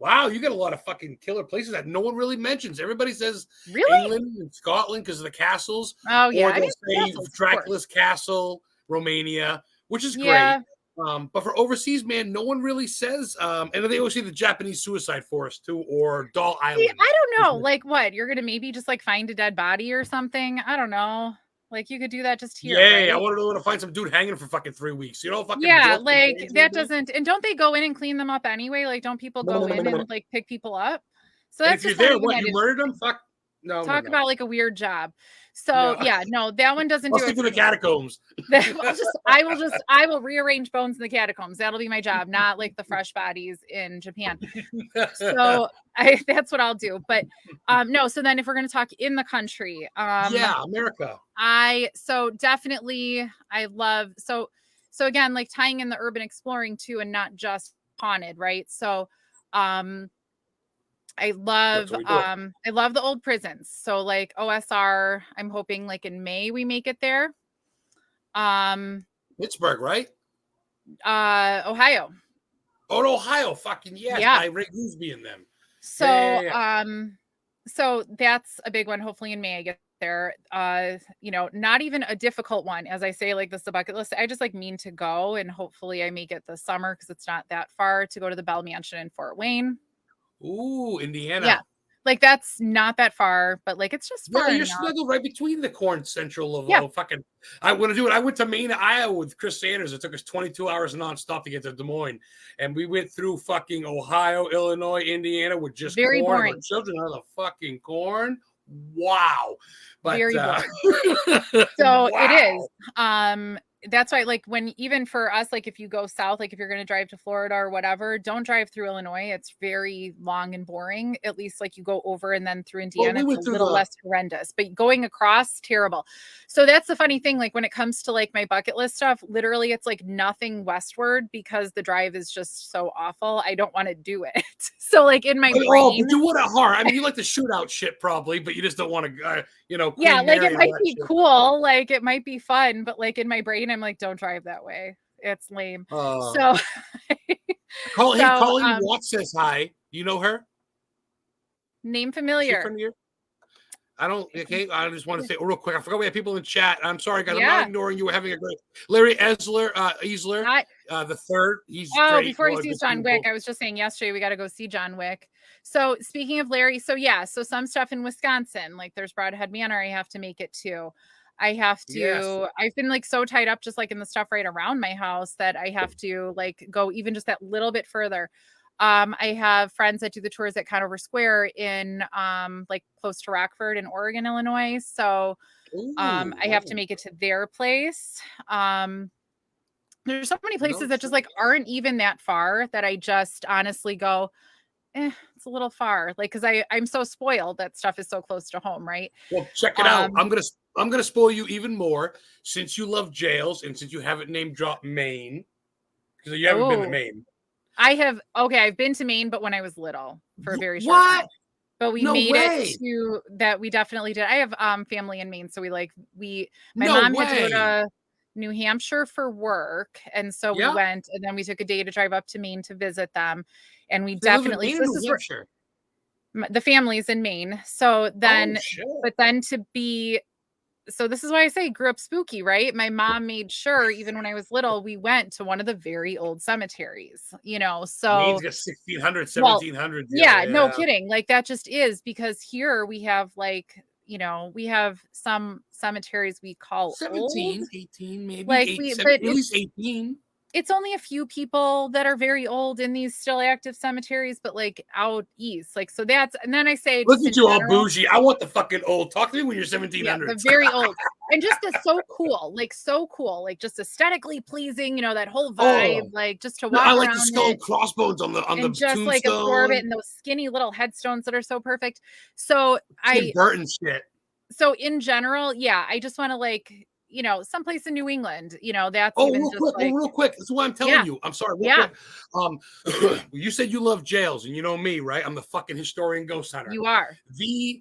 S1: Wow, you got a lot of fucking killer places that no one really mentions. Everybody says England and Scotland because of the castles.
S2: Oh, yeah.
S1: Or they'll say Dracula's Castle, Romania, which is great. But for overseas, man, no one really says. And they always say the Japanese suicide forest too, or Doll Island.
S2: I don't know. Like, what? You're gonna maybe just like find a dead body or something? I don't know. Like, you could do that just here.
S1: Yeah,
S2: right?
S1: I want to find some dude hanging for fucking 3 weeks. Fucking
S2: like that doesn't. And don't they go in and clean them up anyway? Like, don't people go in and like pick people up? So that's
S1: if you're there, what, you murdered them? Fuck. No.
S2: Talk about like a weird job. So that one doesn't do it.
S1: Stick to the catacombs.
S2: I will rearrange bones in the catacombs. That'll be my job, not like the fresh bodies in Japan. So that's what I'll do. But no. So then, if we're going to talk in the country,
S1: America.
S2: So definitely, I love so again, like tying in the urban exploring too, and not just haunted, right? So, I love the old prisons. So like OSR, I'm hoping like in May we make it there.
S1: Pittsburgh, right?
S2: Ohio.
S1: Oh, Ohio, fucking yes. Yeah. By Ray Gooseby and them.
S2: So so that's a big one. Hopefully in May I get there. Not even a difficult one, as I say, like this is a bucket list. I just like mean to go, and hopefully I make it this summer because it's not that far to go to the Bell Mansion in Fort Wayne.
S1: Ooh, Indiana.
S2: Yeah. Like that's not that far, but like it's just far.
S1: You're snuggled right between the corn central of fucking. I want to do it. I went to Maine, Iowa with Chris Sanders. It took us 22 hours nonstop to get to Des Moines, and we went through fucking Ohio, Illinois, Indiana with just
S2: very
S1: corn.
S2: boring.
S1: Our children are the fucking corn. Wow, but
S2: very boring. So it is. that's why, like, when even for us, like, if you go south, like if you're going to drive to Florida or whatever, don't drive through Illinois. It's very long and boring. At least like you go over and then through
S1: Well,
S2: Indiana,
S1: we
S2: it's
S1: went
S2: a
S1: through
S2: little less horrendous, but going across, terrible. So that's the funny thing. Like when it comes to like my bucket list stuff, literally it's like nothing westward because the drive is just so awful. I don't want to do it. So like in my
S1: but
S2: brain,
S1: you would at heart. I mean, you like the shootout shit probably, but you just don't want to,
S2: yeah,
S1: Queen
S2: like
S1: Mary
S2: it
S1: and
S2: might
S1: all that
S2: be
S1: shit.
S2: cool, like it might be fun, but like in my brain, I'm like, don't drive that way. It's lame.
S1: Uh,
S2: So,
S1: Hey,
S2: so
S1: Colleen Watts says hi. You know her?
S2: name
S1: Is she a
S2: familiar.
S1: friend of yours? I don't. Okay, I just want to say real quick. I forgot we had people in chat. I'm sorry, guys. I'm not
S2: Yeah.
S1: ignoring you. We're having a great Larry Eisler, the third. He's great.
S2: Before he sees John Wick, I was just saying yesterday we got to go see John Wick. So speaking of Larry, so some stuff in Wisconsin, like there's Broadhead Manor, I have to make it to. I have to.
S1: Yes.
S2: I've been like so tied up, just like in the stuff right around my house, that I have to like go even just that little bit further. I have friends that do the tours at Conover Square in like close to Rockford in Oregon, Illinois. So I have to make it to their place. There's so many places that just like aren't even that far that I just honestly go, it's a little far. Like, cause I'm so spoiled that stuff is so close to home. Right.
S1: Well, check it out. I'm going to spoil you even more since you love jails and since you haven't name dropped Maine, because you haven't been to Maine.
S2: I have. Okay. I've been to Maine, but when I was little for a very short time. But we made it to that. We definitely did. I have family in Maine. So my mom had to go to New Hampshire for work. And so we went, and then we took a day to drive up to Maine to visit them. And we definitely,
S1: New Hampshire.
S2: The family's in Maine. So then, but then so this is why I say grew up spooky, right? My mom made sure, even when I was little, we went to one of the very old cemeteries, so
S1: Maine's got 1600, 1700.
S2: Yeah, no kidding. Like that just is, because here we have we have some cemeteries we call
S1: 17,
S2: old.
S1: 18, maybe
S2: like
S1: at least 18.
S2: It's only a few people that are very old in these still active cemeteries, but like out east, like, so that's, and then I say,
S1: look at you all bougie. I want the fucking old. Talk to me when you're 1700s.
S2: Yeah, the very old, and just so cool, like just aesthetically pleasing, that whole vibe, like just to walk
S1: I like
S2: around
S1: the skull and crossbones on the
S2: just
S1: tombstone.
S2: Like absorb it, and those skinny little headstones that are so perfect. So
S1: Tim Burton shit.
S2: So in general, I just want to someplace in New England, that's
S1: real quick. That's what I'm telling you. I'm sorry. Quick. You said you love jails, and you know me, right? I'm the fucking historian ghost hunter.
S2: You are.
S1: The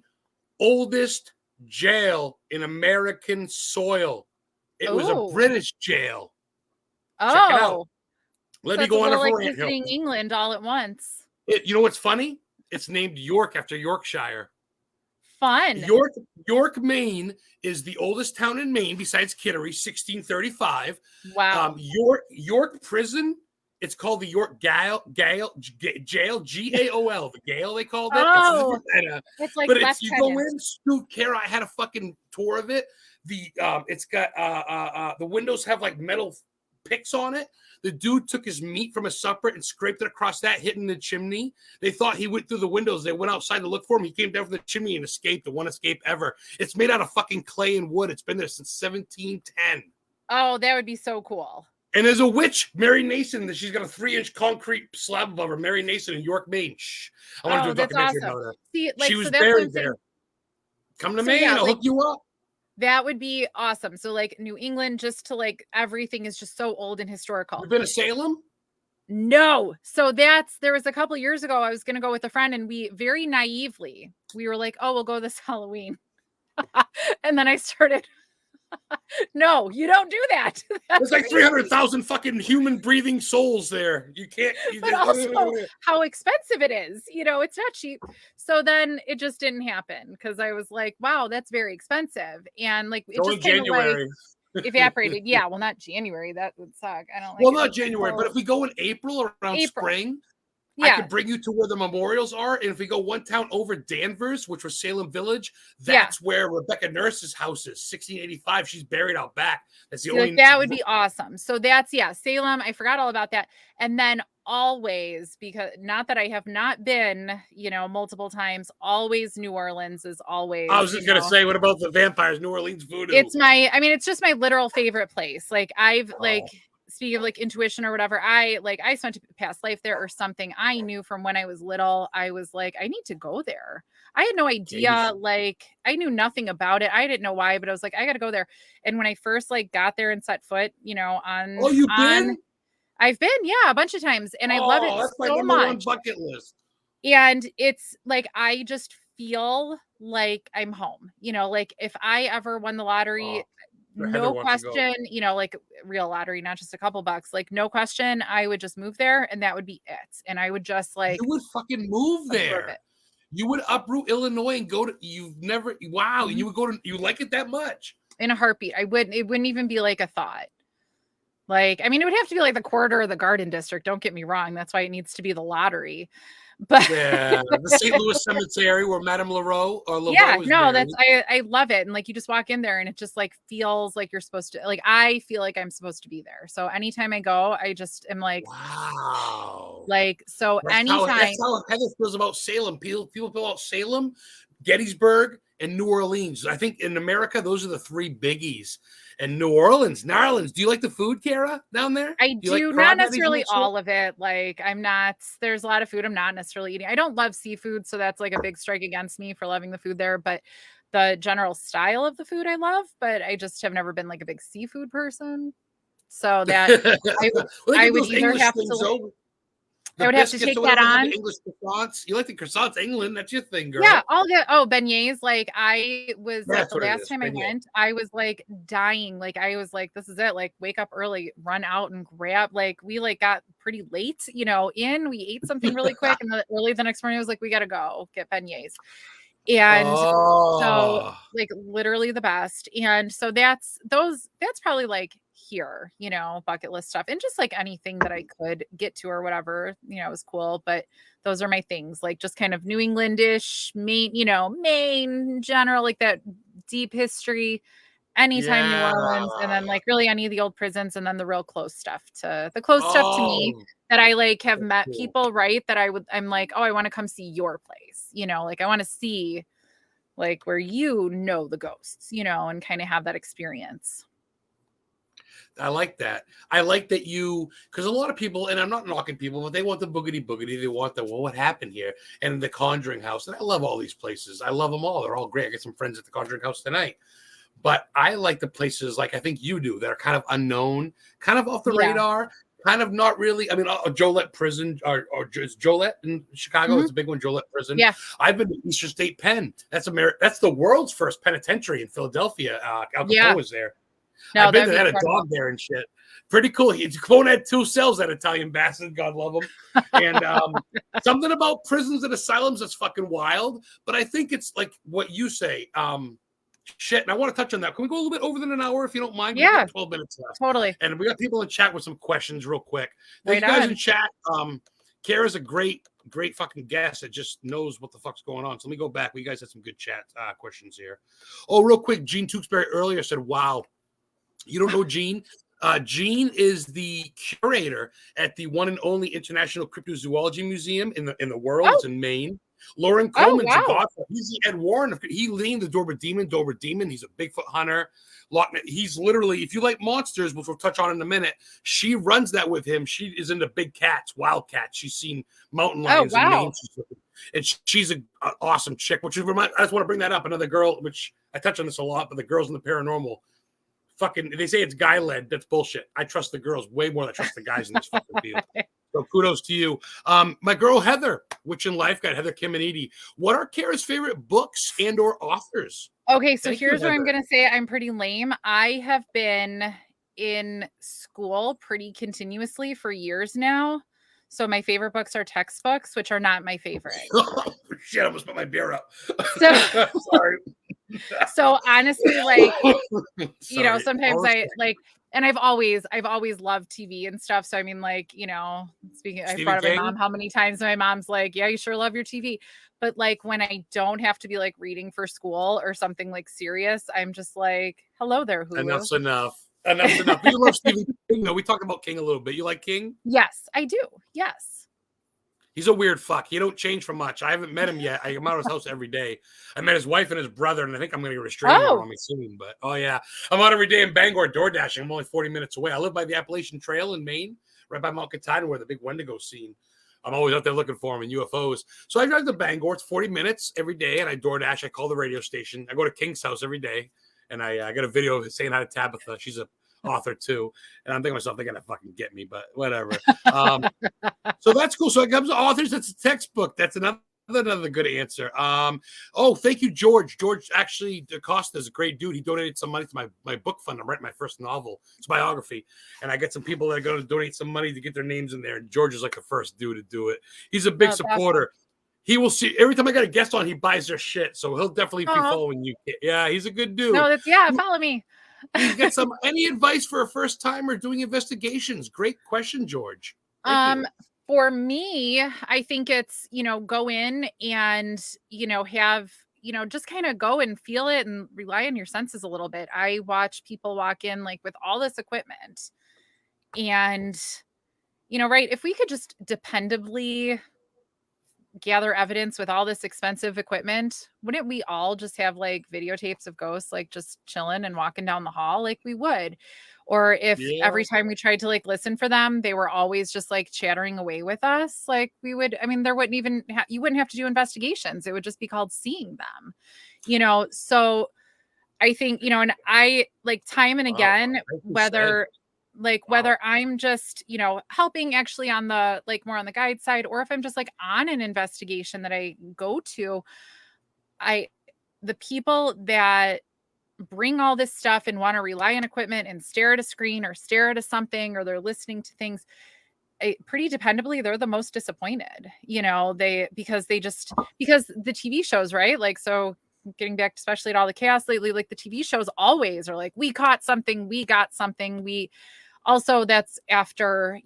S1: oldest jail in American soil. It was a British jail. Check it out. Let me go on a rant.
S2: Visiting England all at once.
S1: You know what's funny? It's named York after Yorkshire.
S2: Fun.
S1: York, Maine is the oldest town in Maine besides Kittery, 1635.
S2: Wow.
S1: York Prison, it's called the York Jail, Gaol, the Gaol they called it.
S2: Oh, it's like,
S1: but you go in, Scoot Care, I had a fucking tour of it. It's got the windows have like metal picks on it. The dude took his meat from a supper and scraped it across that, hitting the chimney. They thought he went through the windows. They went outside to look for him. He came down from the chimney and escaped. The one escape ever. It's made out of fucking clay and wood. It's been there since 1710.
S2: Oh, that would be so cool.
S1: And there's a witch, Mary Nason, that she's got a 3-inch concrete slab above her. Mary Nason in York, Maine. Shh. I want to do a documentary about her. She was buried there. Come to Maine. I'll hook you up.
S2: That would be awesome. So like New England, just to everything is just so old and historical.
S1: You've been to Salem?
S2: No. So there was a couple years ago, I was going to go with a friend, and we very naively, we were like, oh, we'll go this Halloween. And then I started, no, you don't do that.
S1: There's like 300,000 fucking human breathing souls there. You can't.
S2: But also how expensive it is. It's not cheap. So then it just didn't happen, because I was like, wow, that's very expensive. And it just kind of evaporated. Yeah, well, not January. That would suck. I don't like.
S1: Well, not January, but if we go in April around spring. I
S2: Yeah.
S1: could bring you to where the memorials are. And if we go one town over Danvers, which was Salem Village, that's where Rebecca Nurse's house is, 1685. She's buried out back. That's the
S2: See,
S1: only.
S2: like, that would be awesome. So that's, Salem. I forgot all about that. And then always, because not that I have not been, multiple times, always New Orleans is always.
S1: I was just going to say, what about the vampires? New Orleans voodoo.
S2: It's just my literal favorite place. Like, speaking of like intuition or whatever, I spent a past life there or something. I knew from when I was little, I was like, I need to go there. I had no idea. Like, I knew nothing about it. I didn't know why, but I was like, I got to go there. And when I first got there and set foot, on.
S1: Oh, you've been?
S2: I've been, a bunch of times, and I love it
S1: that's my
S2: so
S1: number
S2: much.
S1: one bucket list.
S2: And it's like, I just feel like I'm home. Like, if I ever won the lottery, no question, like real lottery, not just a couple bucks, like no question, I would just move there and that would be it. And I would just you
S1: would fucking move there. You would uproot Illinois and go to, you would go to, you like it that much?
S2: In a heartbeat. It wouldn't even be like a thought. Like, I mean, it would have to be like the Quarter or the Garden District. Don't get me wrong. That's why it needs to be the lottery. But
S1: the St. Louis Cemetery where Madame Leroux or Leroux is buried.
S2: I love it. And like, you just walk in there and it just like feels like you're supposed to, like, I feel like I'm supposed to be there. So anytime I go, I just am like,
S1: wow.
S2: Like, so that's
S1: how Heather feels about Salem. People feel about Salem, Gettysburg, and New Orleans. I think in America, those are the three biggies. And New Orleans. Do you like the food, Kara, down there?
S2: I do, not necessarily all of it. Like, there's a lot of food I'm not necessarily eating. I don't love seafood, so that's like a big strike against me for loving the food there. But the general style of the food I love, but I just have never been like a big seafood person. So that I would either have to. I would have to take that on.
S1: English croissants. You like the croissants, England? That's your thing, girl.
S2: Yeah, beignets. Like, I was the last time I went, I was like dying. Like, I was like, this is it. Like, wake up early, run out and grab. Like, we got pretty late. We ate something really quick, and early the next morning, I was like, we got to go get beignets. And so like literally the best. And so that's probably like here, bucket list stuff, and just like anything that I could get to or whatever, was cool. But those are my things, like just kind of New Englandish, Maine general, like that deep history, anytime New Orleans, and then like really any of the old prisons, and then the real close stuff to me that I like have met people, right? That I'm like, oh, I want to come see your place, like I want to see like where the ghosts, and kind of have that experience.
S1: I like that. I like that because a lot of people, and I'm not knocking people, but they want the boogity boogity. They want what happened here? And the Conjuring House. And I love all these places. I love them all. They're all great. I got some friends at the Conjuring House tonight. But I like the places like I think you do that are kind of unknown, kind of off the radar, kind of not really. I mean, Joliet Prison or Joliet in Chicago. Mm-hmm. It's a big one, Joliet Prison. Yeah. I've been to Eastern State Penn. That's the world's first penitentiary in Philadelphia. Al Capone was there. I've been there, had a dog there and shit. Pretty cool. Capone had 2 cells, that Italian bastard. God love him. And something about prisons and asylums that's fucking wild. But I think it's like what you say. Shit, and I want to touch on that. Can we go a little bit over than an hour if you don't mind?
S2: Yeah.
S1: 12 minutes left.
S2: Totally.
S1: And we got people in chat with some questions real quick. Thank you guys in chat. Kara's a great fucking guest that just knows what the fuck's going on. So let me go back. You guys had some good chat questions here. Oh, real quick, Gene Tewksbury earlier said, wow. You don't know Gene? Gene is the curator at the one and only International Cryptozoology Museum in the world. It's in Maine. Lauren Coleman's a godfather. He's the Ed Warren. He named the Dober Demon. He's a Bigfoot hunter. He's literally, if you like monsters, which we'll touch on in a minute, she runs that with him. She is into big cats, wild cats. She's seen mountain lions in Maine. And she's an awesome chick, I just want to bring that up. Another girl, which I touch on this a lot, but the girls in the paranormal, fucking, they say it's guy led. That's bullshit. I trust the girls way more than I trust the guys in this fucking field. So kudos to you. My girl Heather, Witch in Life Guide, Heather Kim and Edie. What are Kara's favorite books and or authors?
S2: Okay, so here's where I'm gonna say I'm pretty lame. I have been in school pretty continuously for years now. So my favorite books are textbooks, which are not my favorite.
S1: Oh, shit, I almost put my beer up.
S2: So
S1: sorry.
S2: So honestly, like, sometimes I like, and I've always loved TV and stuff. So I mean, like, speaking, I brought up my mom how many times my mom's like, yeah, you sure love your TV. But like when I don't have to be like reading for school or something like serious, I'm just like, hello there, Hulu.
S1: Enough's enough. Enough's enough. You love Stephen King, though. We talked about King a little bit. You like King?
S2: Yes, I do. Yes.
S1: He's a weird fuck. He don't change for much. I haven't met him yet. I'm out of his house every day. I met his wife and his brother, and I think I'm going to get a restraining order on me soon. But, yeah. I'm out every day in Bangor door dashing. I'm only 40 minutes away. I live by the Appalachian Trail in Maine, right by Mount Katahdin, where the big Wendigo scene. I'm always out there looking for him in UFOs. So I drive to Bangor. It's 40 minutes every day, and I door dash. I call the radio station. I go to King's house every day, and I got a video of saying hi to Tabitha. She's a author too, and I'm thinking to myself, they're gonna fucking get me, but whatever. So that's cool. So it comes to authors. That's a textbook. That's another good answer. Thank you, George. George actually DaCosta is a great dude. He donated some money to my book fund. I'm writing my first novel. It's biography, and I get some people that are going to donate some money to get their names in there. And George is like the first dude to do it. He's a big supporter. He will see every time I got a guest on, he buys their shit, so he'll definitely be following you. Yeah, he's a good dude.
S2: No, follow me.
S1: You get any advice for a first timer doing investigations? Great question, George.
S2: For me, I think it's, go in and, have, just kind of go and feel it and rely on your senses a little bit. I watch people walk in like with all this equipment and, right, if we could just dependably gather evidence with all this expensive equipment, wouldn't we all just have like videotapes of ghosts like just chilling and walking down the hall like we would? Or if every time we tried to like listen for them, they were always just like chattering away with us, like we would, there wouldn't even you wouldn't have to do investigations. It would just be called seeing them, so I think, and I like time and again, whether I'm just, helping actually on the, like more on the guide side, or if I'm just like on an investigation that I go to, the people that bring all this stuff and want to rely on equipment and stare at a screen or stare at something, or they're listening to things, pretty dependably, they're the most disappointed, because the TV shows, right? Like, so getting back, especially at all the chaos lately, like the TV shows always are like, we caught something, we got something, also, that's after,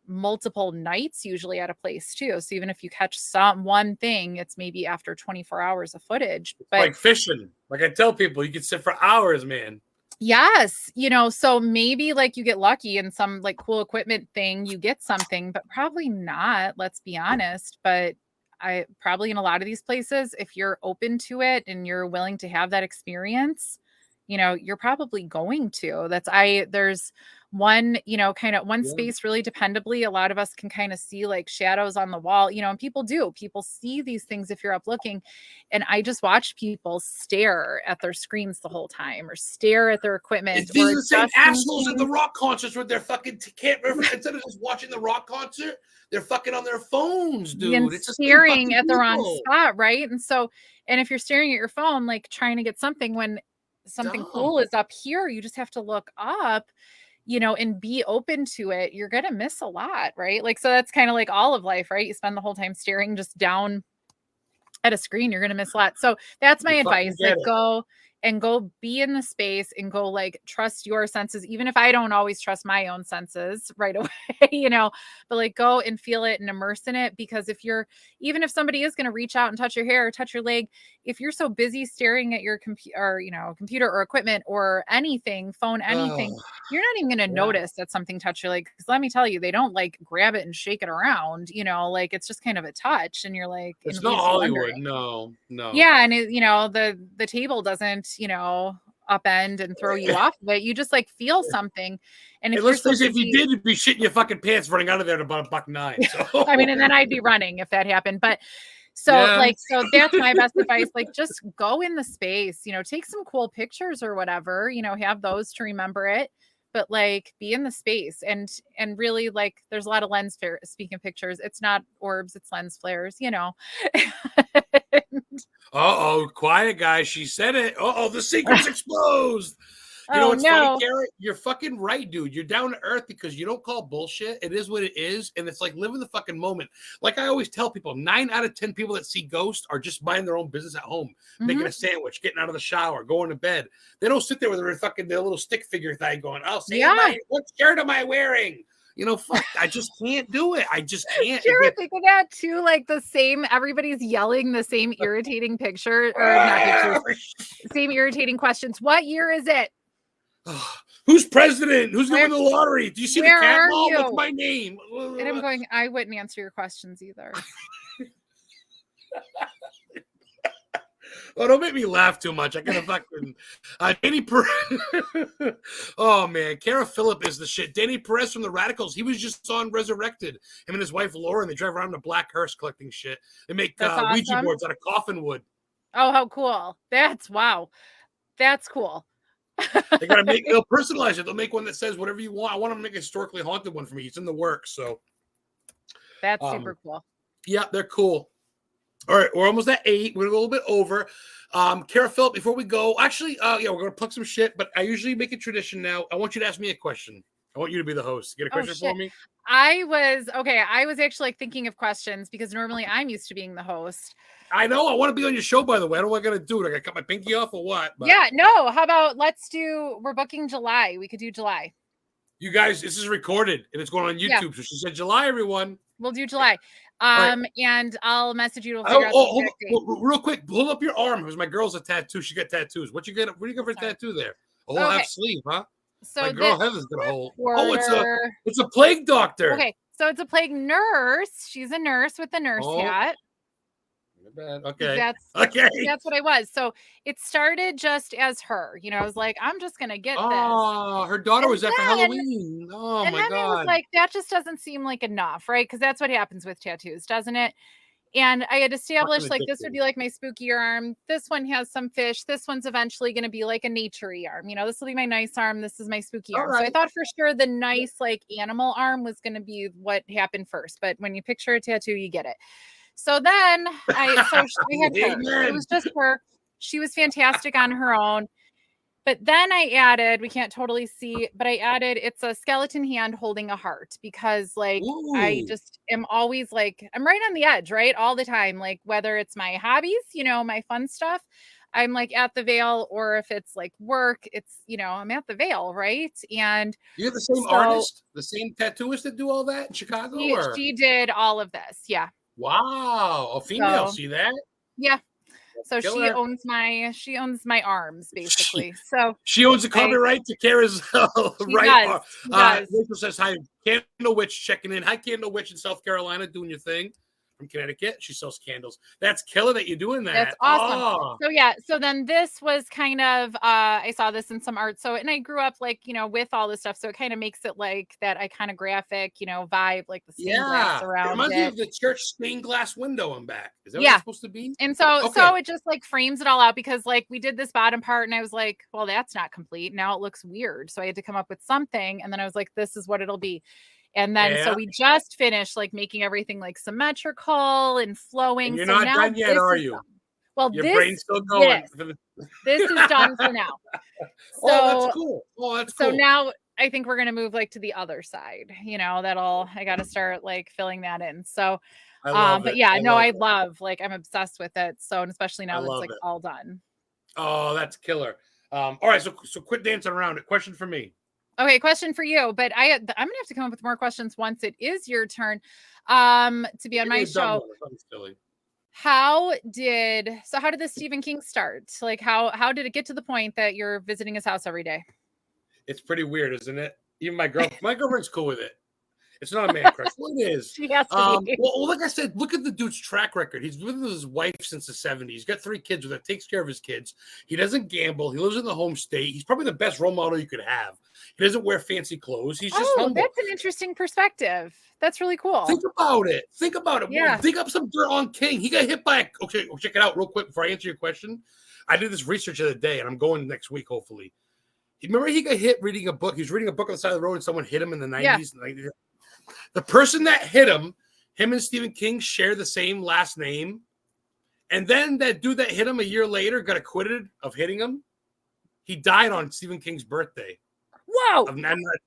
S2: multiple nights usually at a place too. So even if you catch one thing, it's maybe after 24 hours of footage. But
S1: like fishing, like I tell people, you can sit for hours, man.
S2: Yes. So maybe like you get lucky in some like cool equipment thing, you get something, but probably not, let's be honest. But I probably in a lot of these places, if you're open to it and you're willing to have that experience, you're probably going to. There's one, kind of one space really dependably. A lot of us can kind of see like shadows on the wall, and people see these things if you're up looking. And I just watch people stare at their screens the whole time or stare at their equipment.
S1: These are the same assholes at the rock concerts with their fucking camera. Instead of just watching the rock concert, they're fucking on their phones, dude.
S2: And it's staring at the wrong spot, right? And if you're staring at your phone, like trying to get something when something cool is up here, you just have to look up, and be open to it. You're going to miss a lot, right? Like, so that's kind of like all of life, right? You spend the whole time staring just down at a screen, you're going to miss a lot. So that's my advice. Like, go be in the space and go like trust your senses, even if I don't always trust my own senses right away, but like go and feel it and immerse in it. Because even if somebody is going to reach out and touch your hair or touch your leg, if you're so busy staring at your computer or equipment or anything, phone, anything, you're not even going to notice that something touched your leg. Because let me tell you, they don't like grab it and shake it around, like it's just kind of a touch and you're like,
S1: it's not Hollywood. No.
S2: Yeah. And the table doesn't, upend and throw you off of it. You just like feel something. And
S1: if you did, you'd be shitting your fucking pants running out of there at about $1.09. So.
S2: I mean, and then I'd be running if that happened. But so that's my best advice. Like, just go in the space, take some cool pictures or whatever, have those to remember it. But like be in the space and really like there's a lot of lens flare. Speaking of pictures, it's not orbs, it's lens flares,
S1: Quiet guys. She said it. The secret's exposed. You know
S2: Oh
S1: what's funny,
S2: no.
S1: Kara? You're fucking right, dude. You're down to earth because you don't call bullshit. It is what it is, and it's like living the fucking moment. Like I always tell people, 9 out of 10 people that see ghosts are just minding their own business at home, making a sandwich, getting out of the shower, going to bed. They don't sit there with their little stick figure thing going, "Oh, what shirt am I wearing?" You know, fuck, I just can't do it. I just can't.
S2: Sure, think of that too, like the same, everybody's yelling the same irritating picture, or not pictures, same irritating questions. What year is it?
S1: Who's president? Who's going to win the lottery? Do you see the
S2: Where
S1: cat
S2: are
S1: ball?
S2: you?
S1: What's my name?
S2: And I'm going, I wouldn't answer your questions either.
S1: Oh, don't make me laugh too much. I gotta fucking Danny Perez. Oh man, Cara Phillip is the shit. Danny Perez from the Radicals. He was just on Resurrected. Him and his wife Laura, and they drive around in a black hearse collecting shit. They make
S2: That's
S1: Ouija
S2: awesome.
S1: boards out of coffin wood.
S2: Oh, how cool! Wow, that's cool.
S1: They gotta they'll personalize it. They'll make one that says whatever you want. I want to make a historically haunted one for me. It's in the works, so
S2: that's super cool.
S1: Yeah, they're cool. All right, we're almost at 8. We're gonna go a little bit over. Cara Phillip, before we go, actually, we're gonna plug some shit, but I usually make a tradition now. I want you to ask me a question. I want you to be the host. Get a question for me?
S2: I was actually like thinking of questions because normally I'm used to being the host.
S1: I know. I want to be on your show, by the way. I don't know what I gotta do. I gotta cut my pinky off or what?
S2: But... Yeah, no. How about we're booking July. We could do July.
S1: You guys, this is recorded and it's going on YouTube. Yeah. So she said July, everyone.
S2: We'll do July.
S1: Right.
S2: And I'll message you. We'll figure out the exact date.
S1: Real quick, pull up your arm because my girl's a tattoo. She got tattoos. What do you get for a tattoo there? A whole half sleeve, huh?
S2: So
S1: my girl Heather's got a whole. It's a plague doctor.
S2: Okay, so it's a plague nurse. She's a nurse with a nurse hat.
S1: Okay.
S2: That's what I was. So it started just as her. You know, I was like, I'm just gonna get this.
S1: Oh, her daughter was there for Halloween. Oh my god. And then I was
S2: like, that just doesn't seem like enough, right? Because that's what happens with tattoos, doesn't it? And I had established like this would be like my spooky arm. This one has some fish. This one's eventually going to be like a naturey arm. You know, this will be my nice arm. This is my spooky arm. Right. So I thought for sure the nice like animal arm was going to be what happened first. But when you picture a tattoo, you get it. So then I had her. It was just her. She was fantastic on her own. But then I added, we can't totally see, but I added, it's a skeleton hand holding a heart because like, I just am always like, I'm right on the edge, right? All the time. Like whether it's my hobbies, you know, my fun stuff, I'm like at the Veil, or if it's like work, it's, you know, I'm at the Veil. Right. And
S1: you're the same artist, the same tattooist that do all that in Chicago?
S2: She did all of this. Yeah.
S1: Wow. A female, see that?
S2: Yeah. So she owns my arms basically. So
S1: she owns the copyright to Kara's right. Rachel says hi. Candle Witch checking in. Hi, Candle Witch in South Carolina, doing your thing. From Connecticut. She sells candles. That's killer that you're doing that.
S2: That's awesome. So yeah. So then this was kind of I saw this in some art. So and I grew up like, you know, with all this stuff. So it kind of makes it like that iconographic, you know, vibe, like the stained glass around. It
S1: reminds me of the church stained glass window on back. Is that what it's supposed to be?
S2: And so it just like frames it all out because like we did this bottom part and I was like, well, that's not complete. Now it looks weird. So I had to come up with something. And then I was like, this is what it'll be. And then, so we just finished like making everything like symmetrical and flowing.
S1: And you're not done yet, are you?
S2: Well,
S1: your brain's still going.
S2: This is done for now.
S1: So, that's cool. That's cool.
S2: So now I think we're going to move like to the other side, you know, I got to start like filling that in. So, but yeah, I love, like, I'm obsessed with it. So, and especially now that it's like all done.
S1: Oh, that's killer. All right. So quit dancing around it. Question for me.
S2: Okay, question for you, but I'm gonna have to come up with more questions once it is your turn to be on my show. How did the Stephen King start? Like how did it get to the point that you're visiting his house every day?
S1: It's pretty weird, isn't it? Even my girlfriend's cool with it. It's not a man crush. Well, it is. Well, like I said, look at the dude's track record. He's been with his wife since the 70s. He's got 3 kids with her, takes care of his kids. He doesn't gamble. He lives in the home state. He's probably the best role model you could have. He doesn't wear fancy clothes. He's just humble.
S2: That's an interesting perspective. That's really cool.
S1: Think about it. Yeah. Dig up some dirt on King. He got hit by okay, check it out real quick before I answer your question. I did this research the other day, and I'm going next week, hopefully. Remember he got hit reading a book. He was reading a book on the side of the road, and someone hit him in the 90s. Yeah. The person that hit him and Stephen King share the same last name. And then that dude that hit him a year later got acquitted of hitting him. He died on Stephen King's birthday.
S2: Whoa!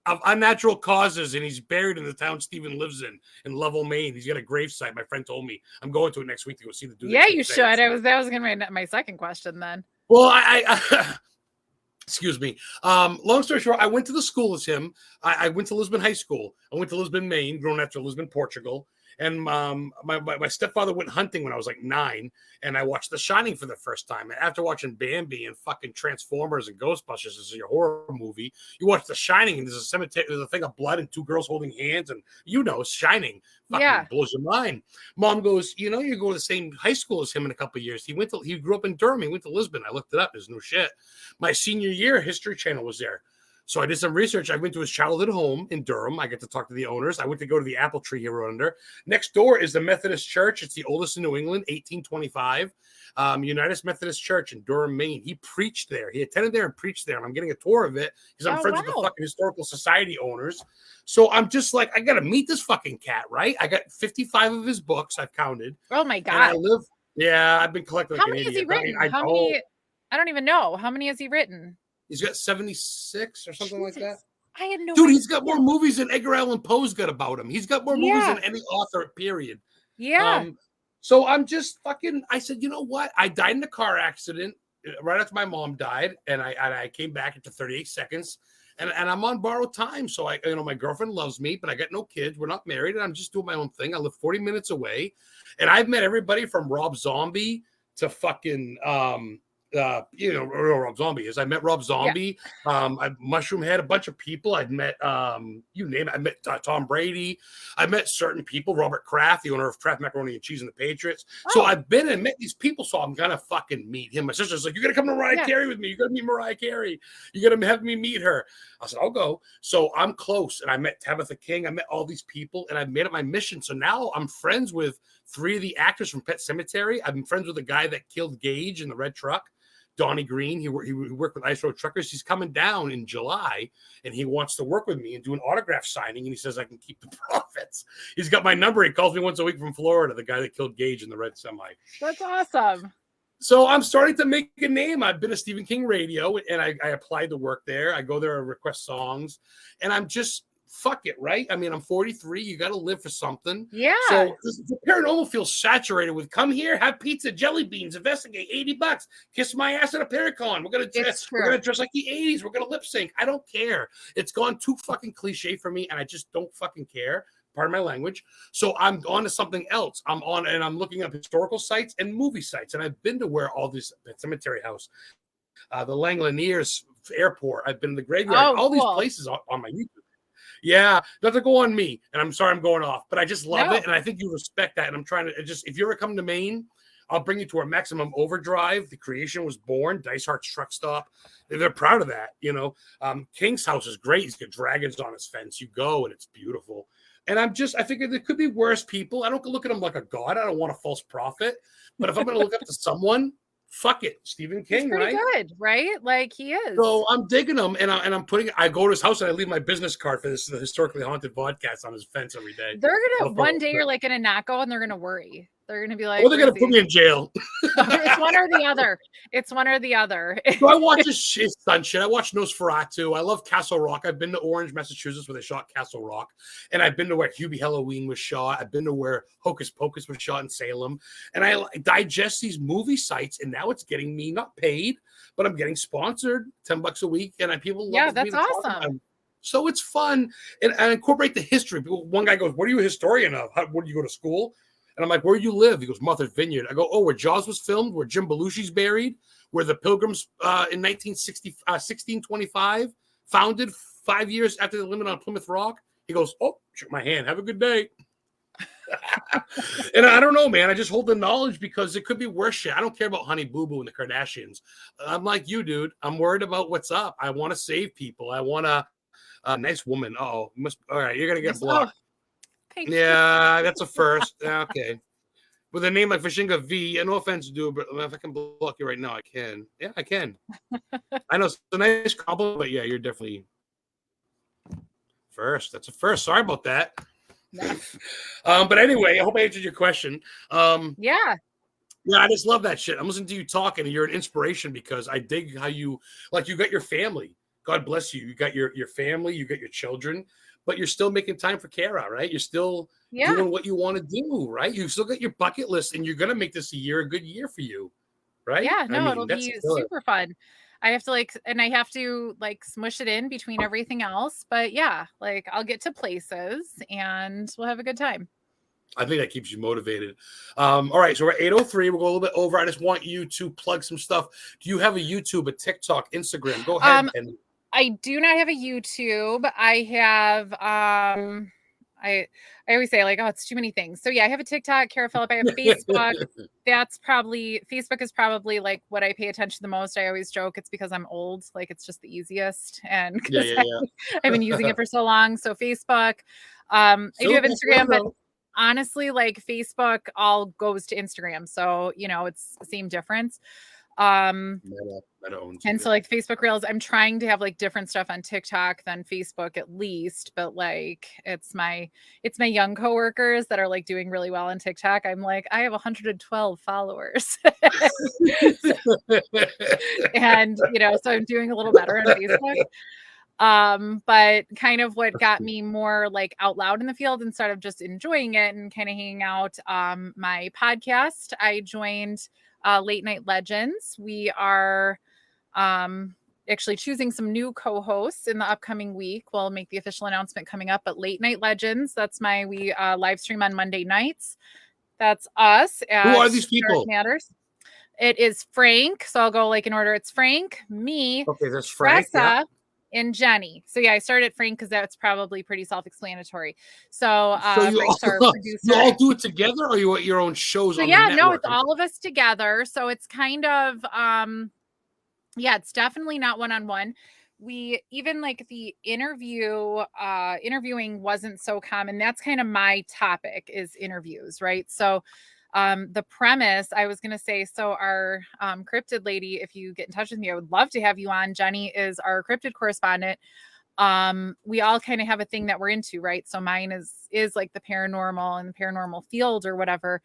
S1: Of unnatural causes, and he's buried in the town Stephen lives in Lovell, Maine. He's got a gravesite. My friend told me. I'm going to it next week to go see the dude.
S2: Yeah, you should. That was going to be my second question then.
S1: Well, I excuse me. Long story short, I went to the school as him. I went to Lisbon High School. I went to Lisbon, Maine, grown after Lisbon, Portugal. And my stepfather went hunting when I was like 9, and I watched The Shining for the first time. And after watching Bambi and fucking Transformers and Ghostbusters as a horror movie, you watch The Shining, and there's a cemetery, there's a thing of blood and 2 girls holding hands, and Shining fucking blows your mind. Mom goes, you go to the same high school as him in a couple of years. He grew up in Durham. He went to Lisbon. I looked it up. There's no shit. My senior year, History Channel was there. So I did some research. I went to his childhood home in Durham. I get to talk to the owners. I went to go to the apple tree here under. Next door is the Methodist Church. It's the oldest in New England, 1825. United Methodist Church in Durham, Maine. He preached there. He attended there and preached there. And I'm getting a tour of it because I'm friends with the fucking Historical Society owners. So I'm just like, I got to meet this fucking cat, right? I got 55 of his books. I've counted.
S2: Oh, my God.
S1: I've been collecting like
S2: an idiot. How many has he written? I don't even know. How many has he written?
S1: He's got 76 or something like that.
S2: I had no
S1: idea. He's got more movies than Edgar Allan Poe's got about him. He's got more movies than any author, period.
S2: Yeah.
S1: So I'm just fucking, I said, you know what? I died in a car accident right after my mom died. And I came back after 38 seconds. And I'm on borrowed time. So my girlfriend loves me, but I got no kids. We're not married. And I'm just doing my own thing. I live 40 minutes away. And I've met everybody from Rob Zombie to fucking, Rob Zombie is. I met Rob Zombie. I Mushroom Head, a bunch of people. I'd met, you name it. I met Tom Brady. I met certain people. Robert Kraft, the owner of Kraft Macaroni and Cheese and the Patriots. Oh. So I've been and met these people. So I'm gonna fucking meet him. My sister's like, "You gotta come to Mariah Carey with me. You gotta meet Mariah Carey. You gotta have me meet her." I said, "I'll go." So I'm close, and I met Tabitha King. I met all these people, and I've made it my mission. So now I'm friends with 3 of the actors from Pet Sematary. I've been friends with the guy that killed Gage in the red truck. Donnie Green, he worked with Ice Road Truckers. He's coming down in July, and he wants to work with me and do an autograph signing, and he says I can keep the profits. He's got my number. He calls me once a week from Florida, the guy that killed Gage in the red semi.
S2: That's awesome.
S1: So I'm starting to make a name. I've been a Stephen King radio, and I applied to work there. I go there and request songs, and I'm just, fuck it, right? I mean, I'm 43. You got to live for something.
S2: Yeah.
S1: So the paranormal feels saturated with come here, have pizza, jelly beans, investigate, $80, kiss my ass at a Paracon. We're gonna dress like the 80s. We're gonna lip sync. I don't care. It's gone too fucking cliche for me, and I just don't fucking care. Pardon my language. So I'm on to something else. I'm looking up historical sites and movie sites, and I've been to where all this Cemetery House, the Langoliers Airport. I've been to the graveyard. All these places on my YouTube. Yeah, not to go on me, and I'm sorry I'm going off, but I just love it, and I think you respect that, and I'm trying to if you ever come to Maine, I'll bring you to our Maximum Overdrive. The creation was born, Dice Heart's truck stop. They're proud of that, King's house is great. He's got dragons on his fence. You go, and it's beautiful. And I figure there could be worse people. I don't look at them like a god. I don't want a false prophet, but if I'm going to look up to someone, fuck it, Stephen King,
S2: pretty good, right? Like he is.
S1: So I'm digging him, and I go to his house and I leave my business card for the Historically Haunted Vodcast on his fence every day.
S2: They're gonna one day you're like gonna not go, and they're gonna worry. They're gonna be like,
S1: "Well, they're gonna put me in jail."
S2: It's one or the other. It's one or the other.
S1: So I watch his son shit. I watch Nosferatu. I love Castle Rock. I've been to Orange, Massachusetts, where they shot Castle Rock, and I've been to where Hubie Halloween was shot. I've been to where Hocus Pocus was shot in Salem, and I digest these movie sites, and now it's getting me not paid, but I'm getting sponsored $10 a week, and people love
S2: that's awesome.
S1: So it's fun, and I incorporate the history. One guy goes, "What are you a historian of? Where do you go to school?" And I'm like, "Where do you live?" He goes, "Martha's Vineyard." I go, "Oh, where Jaws was filmed, where Jim Belushi's buried, where the Pilgrims in 1625 founded 5 years after the limit on Plymouth Rock." He goes, "Oh, shook my hand. Have a good day." And I don't know, man. I just hold the knowledge because it could be worse shit. I don't care about Honey Boo Boo and the Kardashians. I'm like you, dude. I'm worried about what's up. I want to save people. I want a nice woman. All right, you're going to get blocked. Yeah, that's a first. Okay. With a name like Vishinga V, no offense, dude, but if I can block you right now, I can. Yeah, I can. I know it's a nice compliment, but yeah, you're definitely first. That's a first. Sorry about that. But anyway, I hope I answered your question.
S2: Yeah.
S1: Yeah, I just love that shit. I'm listening to you talking, and you're an inspiration because I dig how you got your family. God bless you. You got your family, you got your children, but you're still making time for Kara, right? You're still
S2: Yeah.
S1: doing what you want to do, right? You still got your bucket list, and you're gonna make this a good year for you, right?
S2: Yeah,
S1: I
S2: no,
S1: mean,
S2: it'll
S1: that's
S2: be
S1: good.
S2: super fun. I have to I have to smush it in between everything else. But yeah, I'll get to places and we'll have a good time.
S1: I think that keeps you motivated. All right, so we're at 8:03. We'll go a little bit over. I just want you to plug some stuff. Do you have a YouTube, a TikTok, Instagram? Go ahead. And
S2: I do not have a YouTube. I have I always say oh, it's too many things. So yeah, I have a TikTok, Kara Phillip. I have Facebook. Facebook is probably what I pay attention the most. I always joke it's because I'm old. It's just the easiest. And because I've been using it for so long. So Facebook. I do have Instagram, but honestly, Facebook all goes to Instagram. So, it's the same difference.
S1: Meta owns
S2: and so Facebook Reels, I'm trying to have different stuff on TikTok than Facebook at least, but it's my young coworkers that are doing really well on TikTok. I'm I have 112 followers. And so I'm doing a little better on Facebook. But kind of what got me more out loud in the field instead of just enjoying it and kind of hanging out, my podcast, I joined Late Night Legends. We are actually choosing some new co-hosts in the upcoming week. We'll make the official announcement coming up, but Late Night Legends, we live stream on Monday nights. That's us.
S1: Who are these people?
S2: Matters. It is Frank. So I'll go in order. It's Frank, me,
S1: okay, that's Frank,
S2: Tressa, and Jenny. So yeah, I started Frank because that's probably pretty self-explanatory. So, Frank's our producer.
S1: You all do it together, or you want your own shows?
S2: So
S1: on
S2: yeah,
S1: the
S2: no, it's all of us together. So it's kind of yeah, it's definitely not one-on-one. We even the interviewing wasn't so common. That's kind of my topic is interviews, right? So the premise I was going to say, so our cryptid lady, if you get in touch with me, I would love to have you on. Jenny is our cryptid correspondent. We all kind of have a thing that we're into, right? So mine is the paranormal and the paranormal field or whatever.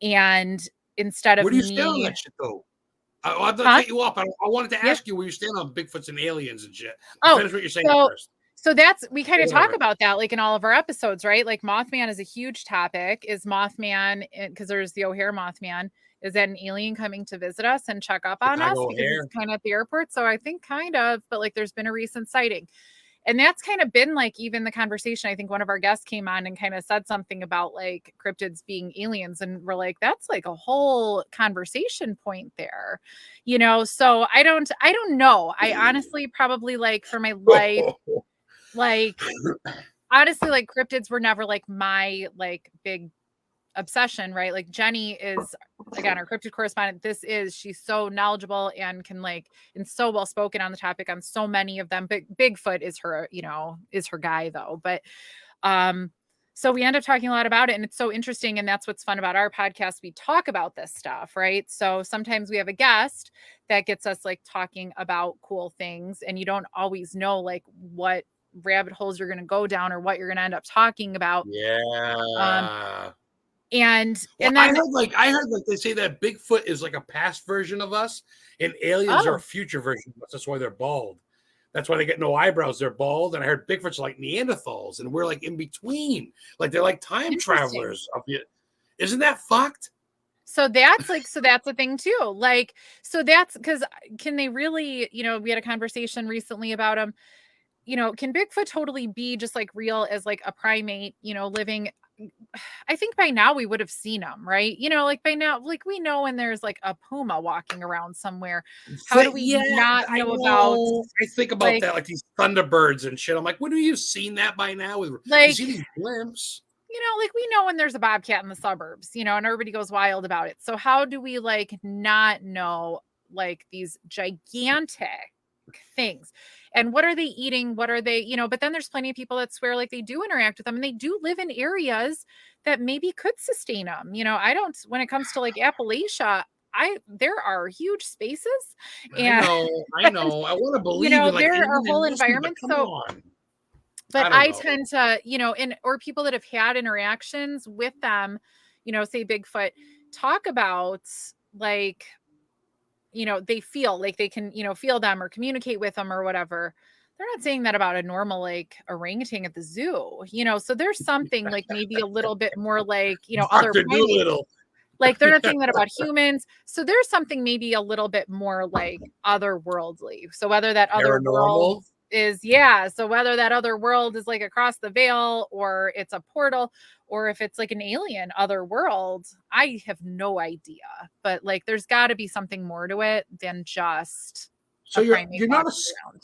S2: And instead of
S1: where do you stand on that shit though? I'm gonna cut you off. I wanted to ask you where you stand on Bigfoots and aliens and shit. Finish what you're saying first.
S2: So we kind of talk about that in all of our episodes, right? Mothman is a huge topic. Is Mothman, because there's the O'Hare Mothman, is that an alien coming to visit us and check up on us? Because it's kind of at the airport. So I think kind of, but there's been a recent sighting. And that's kind of been even the conversation. I think one of our guests came on and kind of said something about cryptids being aliens. And we're that's a whole conversation point there, So I don't know. I honestly probably for my life, honestly, cryptids were never my big obsession, right? Jenny is again our cryptid correspondent. She's so knowledgeable and can and so well spoken on the topic on so many of them. But Bigfoot is her, is her guy though. But so we end up talking a lot about it, and it's so interesting. And that's what's fun about our podcast. We talk about this stuff, right? So sometimes we have a guest that gets us talking about cool things, and you don't always know what rabbit holes you're going to go down or what you're going to end up talking about.
S1: Yeah.
S2: And then
S1: I heard they say that Bigfoot is a past version of us, and aliens are a future version of us. That's why they're bald. That's why they get no eyebrows. They're bald. And I heard Bigfoot's like Neanderthals, and we're in between. They're time travelers. Isn't that fucked?
S2: So that's so that's a thing too. So that's because can they really, we had a conversation recently about them. Can Bigfoot totally be just real as a primate, living? I think by now we would have seen them, right? By now, we know when there's a puma walking around somewhere. How do we not know about?
S1: I think about that, these thunderbirds and shit. I'm wouldn't you have seen that by now? We've seen these blimps.
S2: We know when there's a bobcat in the suburbs, and everybody goes wild about it. So how do we not know these gigantic things? And what are they eating? What are they, but then there's plenty of people that swear they do interact with them, and they do live in areas that maybe could sustain them. I don't, when it comes to Appalachia, there are huge spaces. And
S1: I know. I want to believe
S2: there are whole environments. But I tend to, or people that have had interactions with them, say Bigfoot, talk about like, they feel like they can, feel them or communicate with them or whatever. They're not saying that about a normal like orangutan at the zoo, so there's something like maybe a little bit more like, other
S1: Dr.
S2: primates.
S1: Doolittle.
S2: Like they're not saying that about humans. So there's something maybe a little bit more like otherworldly. So whether that other world
S1: Paranormal.
S2: so whether that other world is like across the veil or it's a portal or if it's like an alien other world, I have no idea. But like there's got to be something more to it than just
S1: So
S2: a primate walking around.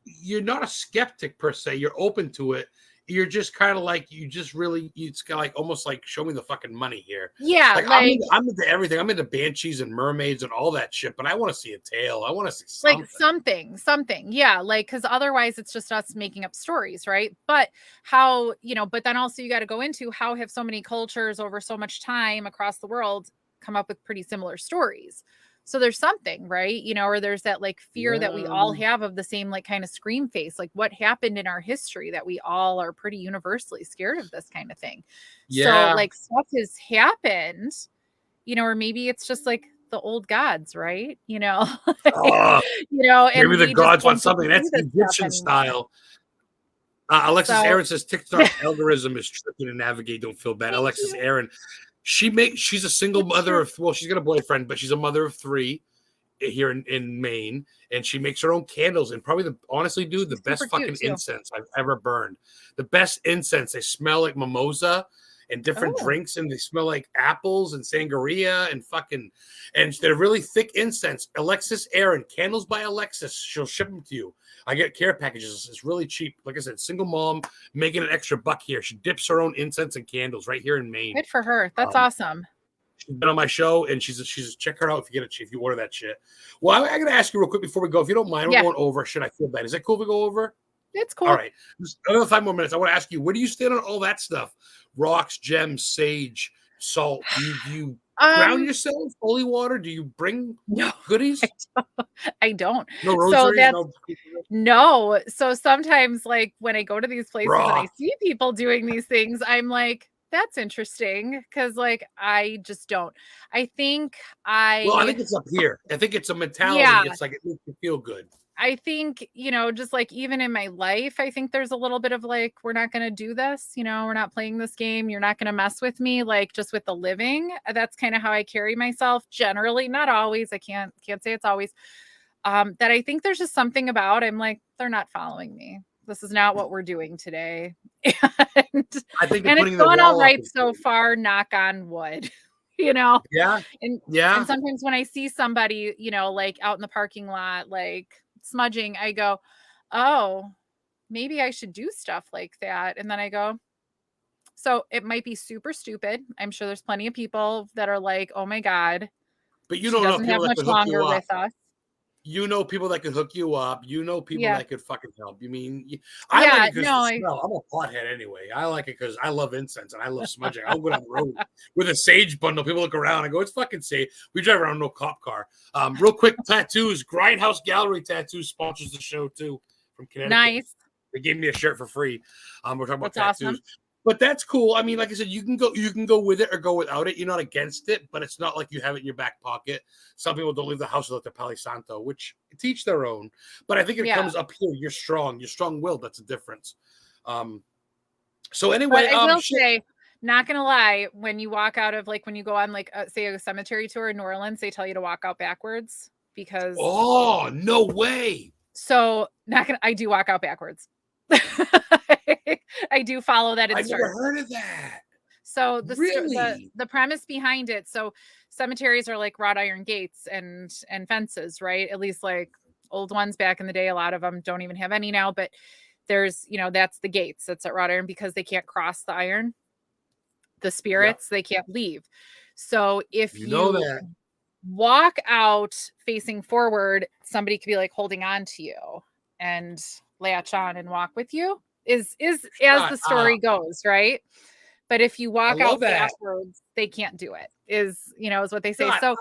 S1: you're not a skeptic per se. You're open to it. You're just kind of like it's kind of like almost like show me the fucking money here.
S2: Yeah,
S1: Like
S2: like
S1: I'm into everything. I'm into banshees and mermaids and all that shit, but I want to see a tail. I want to see something.
S2: like something. Yeah, like because otherwise it's just us making up stories, right? But how, but then also you got to go into how have so many cultures over so much time across the world come up with pretty similar stories. So there's something, right? Or there's that like fear that we all have of the same like kind of scream face, like what happened in our history that we all are pretty universally scared of this kind of thing.
S1: Yeah.
S2: So like stuff has happened, or maybe it's just like the old gods, right?
S1: Oh,
S2: and
S1: maybe the
S2: we just
S1: gods
S2: don't
S1: want
S2: get to
S1: something
S2: see
S1: that's
S2: this stuff
S1: Egyptian
S2: anymore.
S1: style. Alexis
S2: So
S1: Aaron says TikTok algorithm is tricky to navigate. Don't feel bad.
S2: thank
S1: Alexis
S2: you.
S1: Aaron, she's a single
S2: That's
S1: mother
S2: true.
S1: of she's got a boyfriend, but she's a mother of 3 here in Maine, and she makes her own candles and probably honestly, dude, the
S2: She's super
S1: best
S2: cute
S1: fucking
S2: too.
S1: incense I've ever burned. The best incense. They smell like mimosa and different
S2: Oh,
S1: drinks, and they smell like apples and sangria and they're really thick incense. Alexis Aaron, candles by Alexis. She'll ship them to you. I get care packages. It's really cheap. Like I said, single mom making an extra buck here. She dips her own incense and candles right here in Maine.
S2: good for her. That's
S1: Um,
S2: awesome.
S1: She's been on my show, and she's check her out if you order that shit. Well, I got to ask you real quick before we go, if you don't mind, we're
S2: Yeah,
S1: going over. Should I feel bad? Is that cool if we go over?
S2: it's
S1: All
S2: cool.
S1: right, just another 5 more minutes. I want to ask you, where do you stand on all that stuff? Rocks, gems, sage, salt. Do you ground yourself? Holy water? Do you bring
S2: No,
S1: goodies?
S2: I don't.
S1: No
S2: So
S1: rosaries.
S2: that's no. So sometimes like when I go to these places and I
S1: Raw.
S2: see people doing these things, I'm like, that's interesting because like I just don't. I think
S1: Well, I
S2: I
S1: think it's up here. I think it's a mentality.
S2: yeah,
S1: It's like it makes you feel good.
S2: I think, just like even in my life, I think there's a little bit of like, we're not going to do this, we're not playing this game. You're not going to mess with me, like just with the living. That's kind of how I carry myself generally, not always. I can't say it's always. That I think there's just something about, I'm like, they're not following me. This is not what we're doing today. and,
S1: I think they're
S2: and it's
S1: putting the
S2: gone all
S1: wall up.
S2: right so far, knock on wood, you know?
S1: Yeah.
S2: And
S1: Yeah.
S2: and sometimes when I see somebody, like out in the parking lot, like smudging, I go, oh, maybe I should do stuff like that. And then I go, so it might be super stupid. I'm sure there's plenty of people that are like, oh my God,
S1: But you
S2: she
S1: don't know
S2: doesn't have
S1: people that
S2: much
S1: could hook you
S2: longer
S1: up.
S2: with us.
S1: You know people that could hook you up. You know people
S2: Yeah.
S1: that could fucking help. You mean I like it because
S2: no,
S1: the smell. I'm a pothead anyway. I like it because I love incense and I love smudging. I'll go down the road with a sage bundle. People look around and go, "It's fucking safe." We drive around no cop car. Real quick, tattoos. Grindhouse Gallery Tattoos sponsors the show too from Connecticut.
S2: nice.
S1: They gave me a shirt for free. We're talking about
S2: That's
S1: tattoos.
S2: awesome.
S1: But that's cool. I mean, like I said, you can go with it or go without it. You're not against it, but it's not like you have it in your back pocket. Some people don't leave the house without their Palo Santo, which teach their own. But I think it comes up here. You're strong-willed. That's a difference. So anyway,
S2: but I will say, not gonna lie, when you walk out of like when you go on like say a cemetery tour in New Orleans, they tell you to walk out backwards because
S1: no way.
S2: So I do walk out backwards. I do follow that
S1: I've
S2: instruction.
S1: never heard of that.
S2: So
S1: Really?
S2: the premise behind it. So cemeteries are like wrought iron gates and fences, right? At least like old ones back in the day. A lot of them don't even have any now, but there's, that's the gates. That's at wrought iron because they can't cross the iron. The spirits, they can't leave. So if
S1: you know that
S2: walk out facing forward, somebody could be like holding on to you and latch on and walk with you is as the story goes, right? But if you walk out backwards, they can't do it, is what they say. So,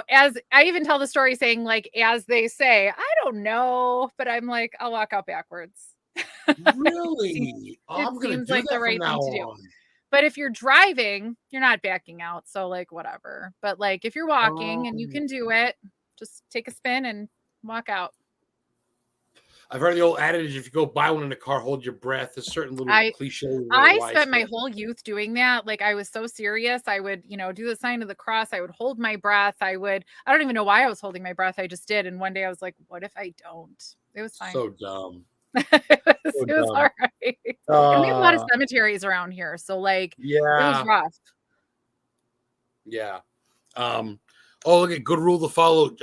S2: as I even tell the story saying like, as they say, I don't know, but I'm like, I'll walk out backwards.
S1: Really?
S2: It seems like the right thing to do. But if you're driving, you're not backing out. So like whatever. But like if you're walking and you can do it, just take a spin and walk out.
S1: I've heard the old adage: if you go buy one in the car, hold your breath. There's certain little cliche.
S2: I spent my whole youth doing that. Like I was so serious. I would, do the sign of the cross. I would hold my breath. I don't even know why I was holding my breath. I just did. And one day I was like, what if I don't? It was fine.
S1: So dumb.
S2: it was all right. And we have a lot of cemeteries around here. So like, it was rough.
S1: Yeah. Look at good rule to follow.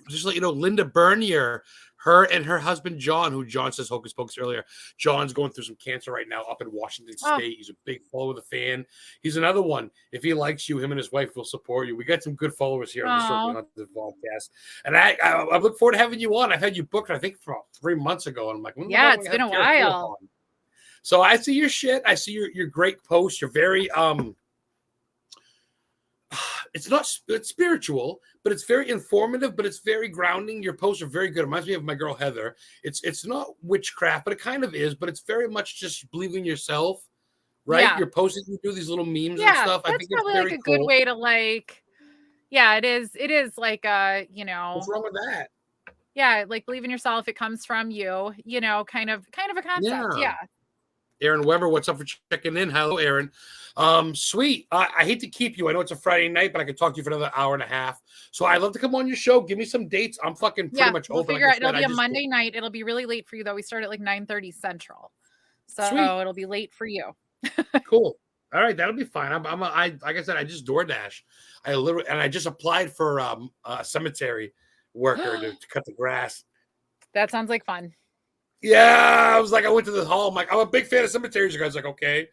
S1: Just let you know, Linda Bernier, her and her husband John, who John says hocus pocus earlier. John's going through some cancer right now up in Washington State. He's a big follower of the fan. He's another one. If he likes you, him and his wife will support you. We got some good followers here on the Certainly Haunted Podcast, and I look forward to having you on. I've had you booked, I think, for 3 months ago, and I'm like,
S2: it's been a while.
S1: So I see your shit. I see your great posts. You're very it's spiritual, but it's very informative, but it's very grounding. Your posts are very good. It reminds me of my girl Heather. It's not witchcraft, but it kind of is, but it's very much just believing yourself, right? Yeah. You're posting, you do these little memes and stuff.
S2: I think it's probably like a good way to like, it is like
S1: what's wrong with that?
S2: Yeah, like believe in yourself. It comes from you, kind of a concept. Yeah.
S1: Aaron Weber, what's up for checking in? Hello, Aaron. Sweet. I hate to keep you. I know it's a Friday night, but I could talk to you for another hour and a half. So I'd love to come on your show. Give me some dates. I'm fucking pretty much open.
S2: Figure out. It'll be a Monday night. It'll be really late for you, though. We start at like 9:30 Central. So it'll be late for you.
S1: Cool. All right. That'll be fine. Like I said, I just DoorDash. I just applied for a cemetery worker to cut the grass.
S2: That sounds like fun.
S1: Yeah, I was like, I went to the hall. I'm like, I'm a big fan of cemeteries. The guy's like, okay.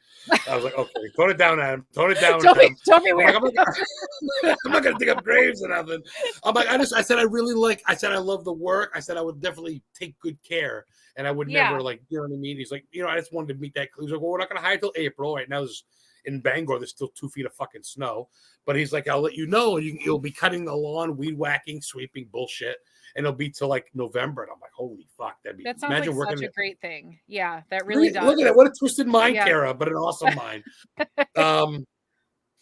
S1: I was like, okay, tone it down, Adam. Tone it down.
S2: Don't be weird.
S1: I'm not gonna dig up graves or nothing. I'm like, I said, I said, I love the work. I said, I would definitely take good care, and I would never like, you know what I mean? He's like, I just wanted to meet that. He's like, well, we're not gonna hire till April. Right now, in Bangor, there's still 2 feet of fucking snow. But he's like, I'll let you know, and you'll be cutting the lawn, weed whacking, sweeping, bullshit. And it'll be till like November. And I'm like, holy fuck.
S2: That sounds like such a great thing. Yeah, that really does.
S1: Look at that. What a twisted mind, Kara, but an awesome mind.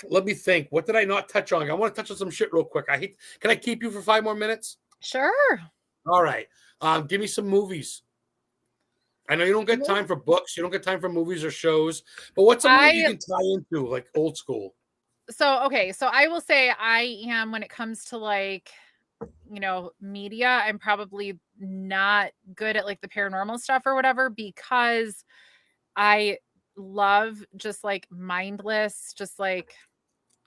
S1: Let me think. What did I not touch on? I want to touch on some shit real quick. Can I keep you for 5 more minutes?
S2: Sure.
S1: All right. Give me some movies. I know you don't get time for books. You don't get time for movies or shows. But what's something you can tie into, like old school?
S2: So, okay. So I will say I am, when it comes to like, media, I'm probably not good at like the paranormal stuff or whatever, because I love just like mindless, just like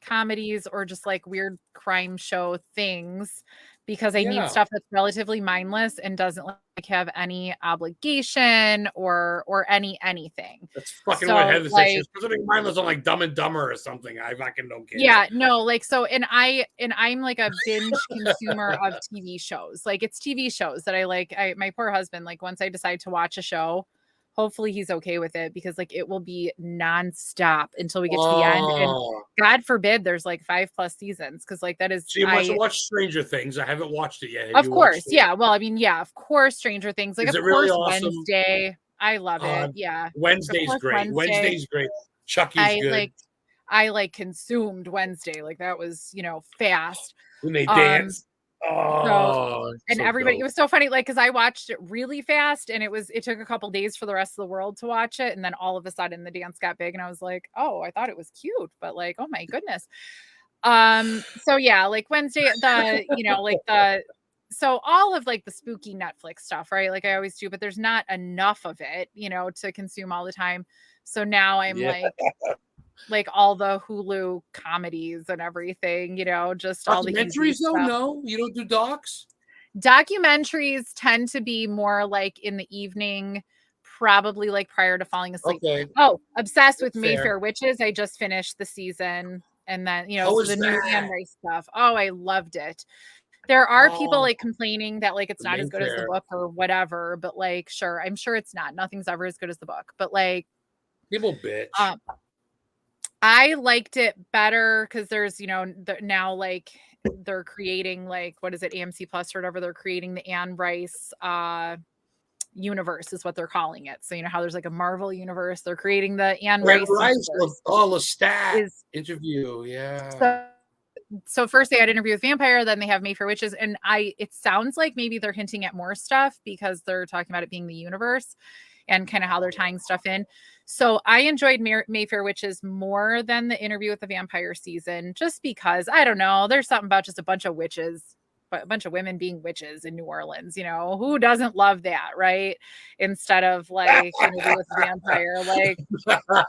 S2: comedies or just like weird crime show things, because I need stuff that's relatively mindless and doesn't like have any obligation or anything.
S1: That's fucking what Heather said. She's something mindless on like Dumb and Dumber or something. I fucking don't care.
S2: Yeah, no, like so, and I'm like a binge consumer of TV shows. Like it's TV shows that I like. My poor husband, like once I decide to watch a show, hopefully he's okay with it, because like it will be nonstop until we get to the end. And God forbid there's like 5+ seasons, because like that is.
S1: So you must watch Stranger Things. I haven't watched it yet.
S2: Of course, yeah. Well, I mean, yeah, of course, Stranger Things. Like, of course, really awesome? Wednesday. I love it. Yeah,
S1: Wednesday's great. Wednesday's great. Chucky's good.
S2: I consumed Wednesday. Like that was fast
S1: when they dance.
S2: Everybody, it was so funny, like, because I watched it really fast, and it took a couple days for the rest of the world to watch it, and then all of a sudden the dance got big, and I was like, oh, I thought it was cute, but like, oh my goodness. So yeah, like Wednesday, so all of like the spooky Netflix stuff, right? Like I always do, but there's not enough of it, to consume all the time. So now I'm like all the Hulu comedies and everything, just all the
S1: documentaries. No, you don't do docs.
S2: Documentaries tend to be more like in the evening, probably like prior to falling asleep. Okay. Oh, Obsessed with Mayfair Witches. I just finished the season, and then the new Anne Rice stuff. Oh, I loved it. There are people like complaining that like it's not as good as the book or whatever, but like, sure, I'm sure it's not. Nothing's ever as good as the book, but like
S1: people bitch.
S2: I liked it better because there's, now like they're creating like, what is it, AMC Plus or whatever. They're creating the Anne Rice universe is what they're calling it. So you know how there's like a Marvel universe, they're creating the Anne
S1: Anne
S2: Rice
S1: Rice,
S2: universe.
S1: Lestat
S2: Is
S1: interview, yeah.
S2: so first they had Interview with Vampire, then they have Mayfair Witches, and it sounds like maybe they're hinting at more stuff because they're talking about it being the universe and kind of how they're tying stuff in. So I enjoyed Mayfair Witches more than the Interview with the Vampire season, just because, I don't know, there's something about just a bunch of witches, but a bunch of women being witches in New Orleans, you know, who doesn't love that, right? Instead of like Interview with the Vampire, like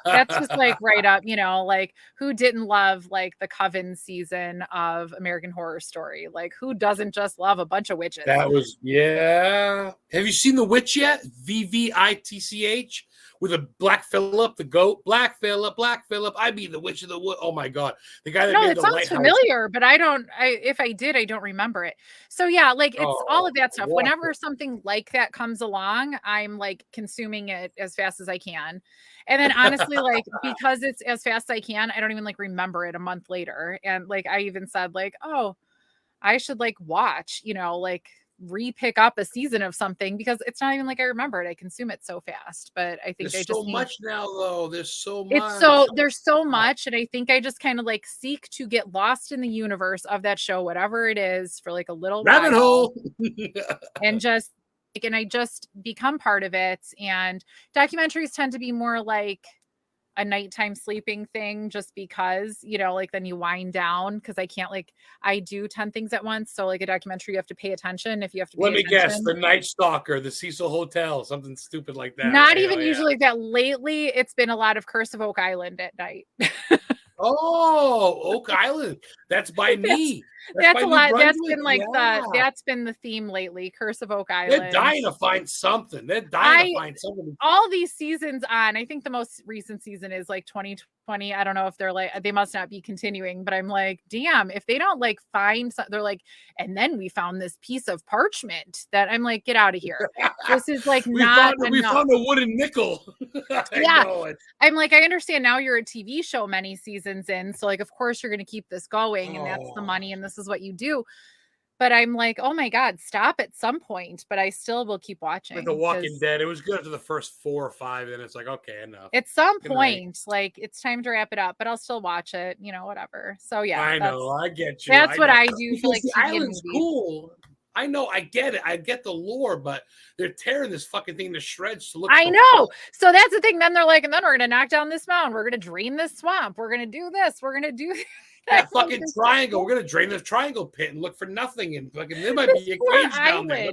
S2: that's just like right up, you know, like who didn't love like the Coven season of American Horror Story? Like who doesn't just love a bunch of witches?
S1: That was, yeah. Have you seen The Witch yet? VVITCH with a Black Phillip, the goat. Black Phillip, I be the Witch of the Wood. Oh my God. The guy that
S2: No,
S1: made
S2: it
S1: the
S2: sounds
S1: lighthouse.
S2: familiar, but if I did, I don't remember it. So yeah, like it's all of that stuff. Whenever something like that comes along, I'm like consuming it as fast as I can. And then honestly, like because it's as fast as I can, I don't even like remember it a month later. And like I even said, like, oh, I should like watch, you know, like re-pick up a season of something because it's not even like I remember it. I consume it so fast. But I think
S1: There's so much now, though. There's so much.
S2: There's so much. And I think I just kind of like seek to get lost in the universe of that show, whatever it is, for like a little
S1: rabbit hole.
S2: And just I just become part of it. And documentaries tend to be more like a nighttime sleeping thing just because, you know, like then you wind down because I do 10 things at once. So like a documentary, you have to pay attention. If you have to pay
S1: Let me
S2: attention.
S1: guess, The Night Stalker, the Cecil Hotel, something stupid like that.
S2: Not even usually that. Lately, it's been a lot of Curse of Oak Island at night.
S1: Oh, Oak Island. That's by me.
S2: That's a lot. That's been like that's been the theme lately. Curse of Oak Island.
S1: They're dying to find something.
S2: All these seasons on. I think the most recent season is like 2020. I don't know if they must not be continuing, but I'm like, damn, if they don't like find something, they're like, and then we found this piece of parchment that I'm like, get out of here. This is like we found
S1: a wooden nickel.
S2: Yeah. I'm like, I understand now you're a TV show many seasons in. So like, of course you're going to keep this going and that's the money and this is what you do. But I'm like, oh my God, stop at some point. But I still will keep watching.
S1: Like The Walking Dead. It was good after the first 4 or 5. And it's like, okay, enough.
S2: At some point, like it's time to wrap it up, but I'll still watch it, you know, whatever. So yeah.
S1: I know. I get you.
S2: That's what I do for like
S1: the island's cool. I know, I get it. I get the lore, but they're tearing this fucking thing to shreds to look.
S2: I know. So that's the thing. Then they're like, and then we're gonna knock down this mountain. We're gonna drain this swamp. We're gonna do this. We're gonna do
S1: that fucking triangle. We're gonna drain the triangle pit and look for nothing. And fucking there might be a cage down there.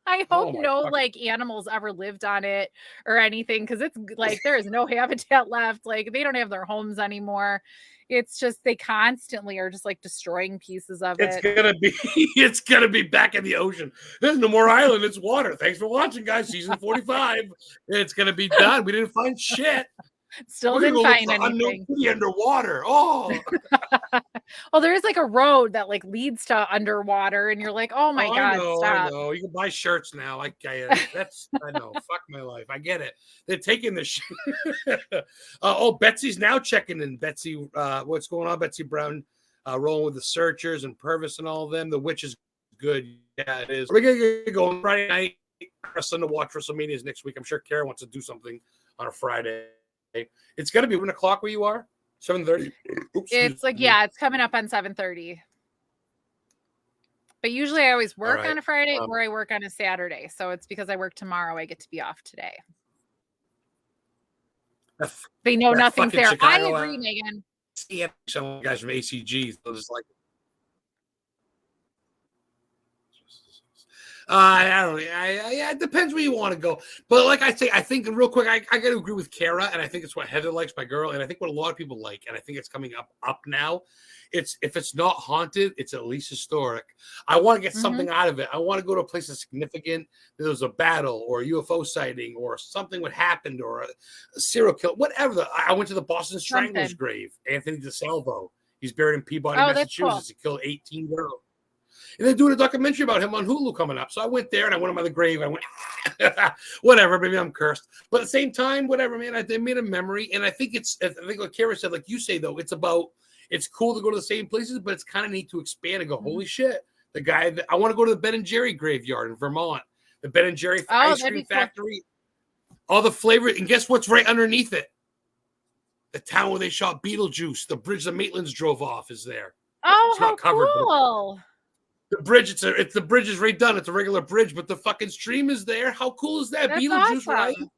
S2: I hope like animals ever lived on it or anything because it's like there is no habitat left. Like they don't have their homes anymore. It's just they constantly are just like destroying pieces of it.
S1: It's gonna be back in the ocean. There's no more island. It's water. Thanks for watching, guys. Season 45. It's gonna be done. We didn't find shit.
S2: Still didn't find anything.
S1: Underwater. Oh.
S2: Well, there is like a road that like leads to underwater, and you're like, oh my God, stop.
S1: I know. You can buy shirts now. I know. Fuck my life. I get it. They're taking the shit. Betsy's now checking in. Betsy, what's going on? Betsy Brown rolling with the Searchers and Purvis and all of them. The Witch is good. Yeah, it is. We're gonna get going Friday night. To watch WrestleManias next week. I'm sure Kara wants to do something on a Friday. It's gonna be 1 o'clock where you are. 7:30.
S2: It's like, yeah, it's coming up on 7:30. But usually I always work on a Friday or I work on a Saturday. So it's because I work tomorrow. I get to be off today. They know nothing's there. Chicago, I agree, Megan.
S1: See some guys from ACG. So it's like I don't know. It depends where you want to go. But like I say, I think real quick, I got to agree with Kara, and I think it's what Heather likes, my girl, and I think what a lot of people like, and I think it's coming up now. If it's not haunted, it's at least historic. I want to get something out of it. I want to go to a place that's significant. There was a battle or a UFO sighting or something what happened or a serial kill, whatever. I went to the Boston Strangler's grave, Anthony DeSalvo. He's buried in Peabody, Massachusetts. Cool. He killed 18 girls. And they're doing a documentary about him on Hulu coming up. So I went there and I went by the grave. I went, whatever, maybe I'm cursed. But at the same time, whatever, man, they made a memory. And I think what Kara said, like you say, though, it's cool to go to the same places, but it's kind of neat to expand and go, holy shit, the guy I want to go to the Ben and Jerry graveyard in Vermont. The Ben and Jerry
S2: Oh,
S1: ice
S2: that'd
S1: cream
S2: be cool.
S1: factory. All the flavor. And guess what's right underneath it? The town where they shot Beetlejuice. The bridge the Maitlands drove off is there.
S2: Oh,
S1: It's
S2: how
S1: not covered.
S2: cool.
S1: The bridge, it's the bridge is redone. It's a regular bridge, but the fucking stream is there. How cool is that?
S2: That's
S1: Beetlejuice, right?
S2: awesome.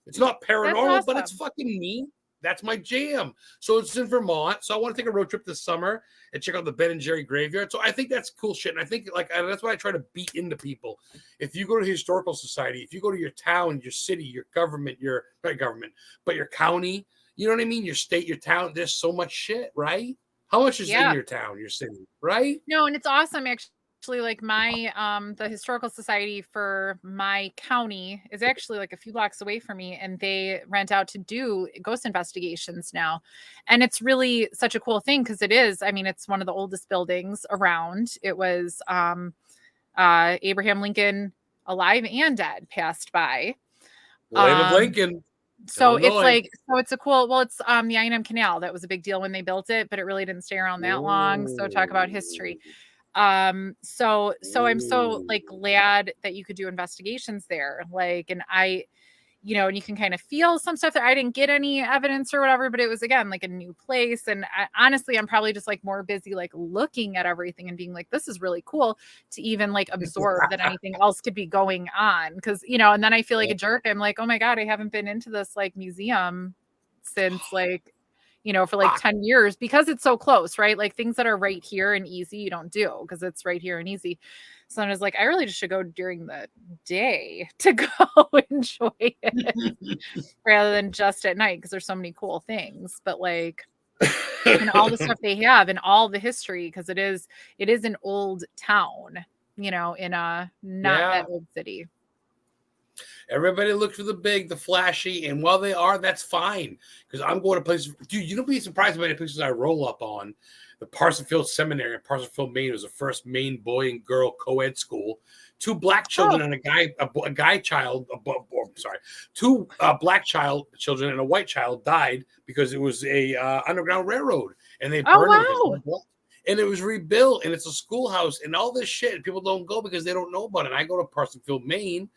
S1: It's not
S2: That's
S1: paranormal, but it's
S2: awesome.
S1: fucking neat. That's my jam. So it's in Vermont. So I want to take a road trip this summer and check out the Ben and Jerry graveyard. So I think that's cool shit. And I think that's why I try to beat into people. If you go to the historical society, if you go to your town, your city, your government, your not government, but your county, you know what I mean? Your state, your town, there's so much shit, right? How much is in your town, your city, right?
S2: No, and it's awesome actually. Like my the historical society for my county is actually like a few blocks away from me, and they rent out to do ghost investigations now. And it's really such a cool thing because it is, I mean, it's one of the oldest buildings around. It was Abraham Lincoln, alive and dead, passed by.
S1: Land of Lincoln.
S2: So
S1: Illinois.
S2: it's like, so it's a cool, well, it's the I&M Canal. That was a big deal when they built it, but it really didn't stay around that long. So talk about history. So I'm so like glad that you could do investigations there. Like, and I, you know, and you can kind of feel some stuff that I didn't get any evidence or whatever, but it was again like a new place. And honestly, I'm probably just like more busy like looking at everything and being like, this is really cool to even like absorb that anything else could be going on. Cause, you know, and then I feel like a jerk. I'm like, oh my God, I haven't been into this like museum since like, you know, for like 10 years because it's so close, right? Like things that are right here and easy, you don't do because it's right here and easy. So I was like, I really just should go during the day to go enjoy it rather than just at night because there's so many cool things. But like, and all the stuff they have and all the history because it is an old town, you know, in a not that old city.
S1: Everybody looks for the big, the flashy, and while they are, that's fine. Because I'm going to places. Dude, you don't be surprised by the places I roll up on. The Parsonsfield Seminary in Parsonsfield, Maine was the first Maine boy and girl co-ed school. 2 black children and a guy child. Sorry, 2 black children and a white child died because it was a Underground Railroad, and they burned it. And it was rebuilt, and it's a schoolhouse, and all this shit. And people don't go because they don't know about it. And I go to Parsonsfield, Maine.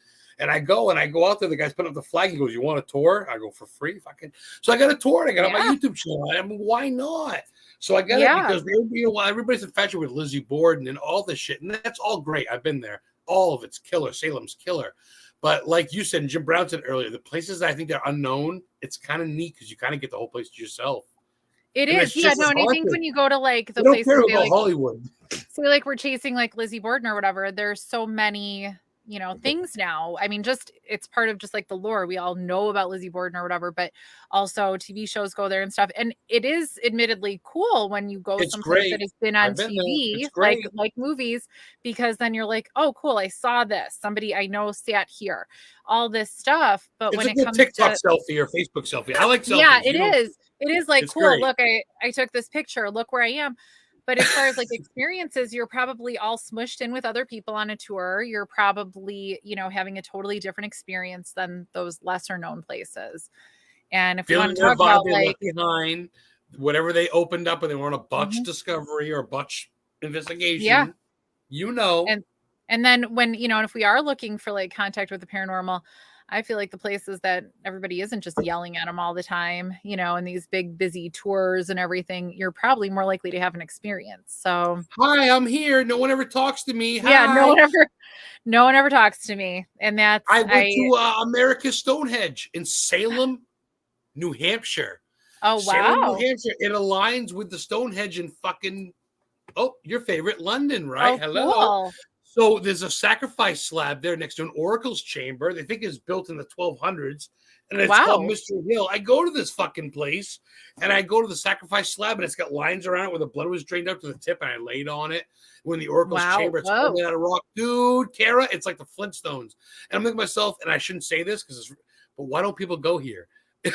S1: And I go out there. The guy's putting up the flag. He goes, "You want a tour?" I go, "For free, fucking." So I got a tour. And I got on my YouTube channel. I mean, why not? So I got it because everybody's infatuated with Lizzie Borden and all this shit, and that's all great. I've been there. All of it's killer. Salem's killer. But like you said, and Jim Brown said earlier, the places that I think they're unknown, it's kind of neat because you kind of get the whole place to yourself.
S2: It is, yeah. No, and I think when you go to like the places,
S1: don't care about Hollywood.
S2: So like we're chasing like Lizzie Borden or whatever. There's so many, you know, things now. I mean, just it's part of just like the lore. We all know about Lizzie Borden or whatever, but also TV shows go there and stuff. And it is admittedly cool when you go someplace that has been on TV, like movies, because then you're like, oh, cool, I saw this. Somebody I know sat here, all this stuff. But when it comes to
S1: TikTok selfie or Facebook selfie, I like selfies.
S2: Yeah, it is. It is like, cool. Great. Look, I took this picture. Look where I am. But as far as like experiences, you're probably all smushed in with other people on a tour. You're probably, you know, having a totally different experience than those lesser known places. And if you want to talk about like
S1: behind whatever they opened up and they were on a botch discovery or a botch investigation, you know.
S2: And then when, you know, and if we are looking for like contact with the paranormal, I feel like the places that everybody isn't just yelling at them all the time, you know, and these big busy tours and everything, you're probably more likely to have an experience. So,
S1: hi, I'm here. No one ever talks to me. Hi.
S2: Yeah, no one ever talks to me. And that's
S1: I went to America's Stonehenge in Salem, New Hampshire.
S2: Oh, wow.
S1: Salem, New Hampshire. It aligns with the Stonehenge in fucking your favorite London, right?
S2: Oh,
S1: hello.
S2: Cool.
S1: So there's a sacrifice slab there next to an oracle's chamber. They think it's built in the 1200s, and it's called Mystery Hill. I go to this fucking place, and I go to the sacrifice slab, and it's got lines around it where the blood was drained out to the tip, and I laid on it. When the oracle's chamber, it's made out of rock. Dude, Kara, it's like the Flintstones. And I'm thinking to myself, and I shouldn't say this, but why don't people go here?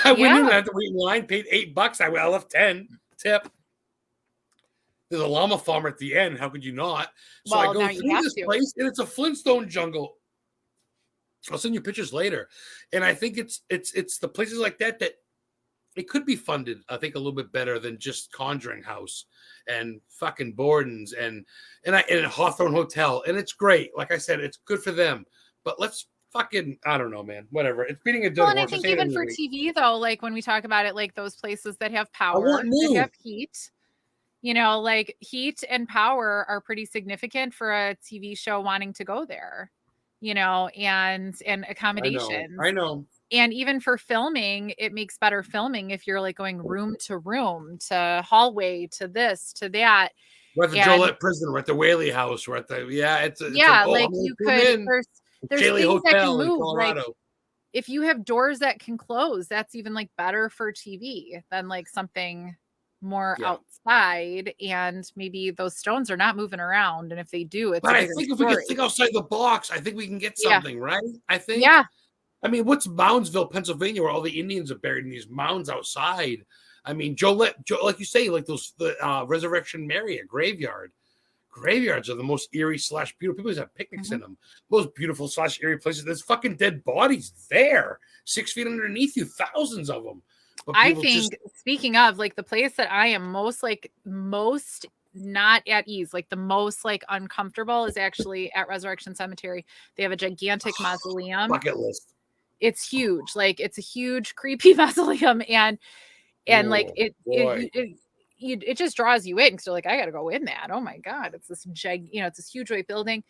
S1: I went in, I had to wait in line, paid $8. I left 10 tip. There's a llama farm at the end. How could you not? So I go through this place, and it's a Flintstone jungle. I'll send you pictures later. And I think it's the places like that it could be funded, I think, a little bit better than just Conjuring House and fucking Borden's and Hawthorne Hotel. And it's great. Like I said, it's good for them. But let's fucking, I don't know, man. Whatever. It's beating a dead
S2: Well, and I
S1: horse.
S2: think even for TV though, like when we talk about it, like those places that have power, that have heat, like heat and power are pretty significant for a TV show wanting to go there, and accommodations.
S1: I know.
S2: And even for filming, it makes better filming if you're like going room to room, to hallway, to this, to that.
S1: We're at the Joliet prison. We're at the Whaley House. We're at the
S2: you could. There's
S1: Chaley
S2: things that
S1: Hotel
S2: can
S1: in
S2: move.
S1: Colorado.
S2: Like if you have doors that can close, that's even like better for TV than like something more outside. And maybe those stones are not moving around. And if they do, it's.
S1: But I think if we can think outside the box, I think we can get something, right? I think.
S2: Yeah.
S1: I mean, what's Moundsville, Pennsylvania, where all the Indians are buried in these mounds outside? I mean, Joliet, like you say, like the Resurrection Mary, a graveyard. Graveyards are the most eerie / beautiful. People just have picnics in them. Most beautiful / eerie places. There's fucking dead bodies there, 6 feet underneath you, thousands of them.
S2: I think, speaking of, like the place that I am most not at ease, like the most like uncomfortable, is actually at Resurrection Cemetery. They have a gigantic mausoleum.
S1: Bucket list.
S2: It's huge. Like it's a huge, creepy mausoleum, and like it just draws you in because you're like, I gotta go in that. Oh my god, it's this it's this huge white building.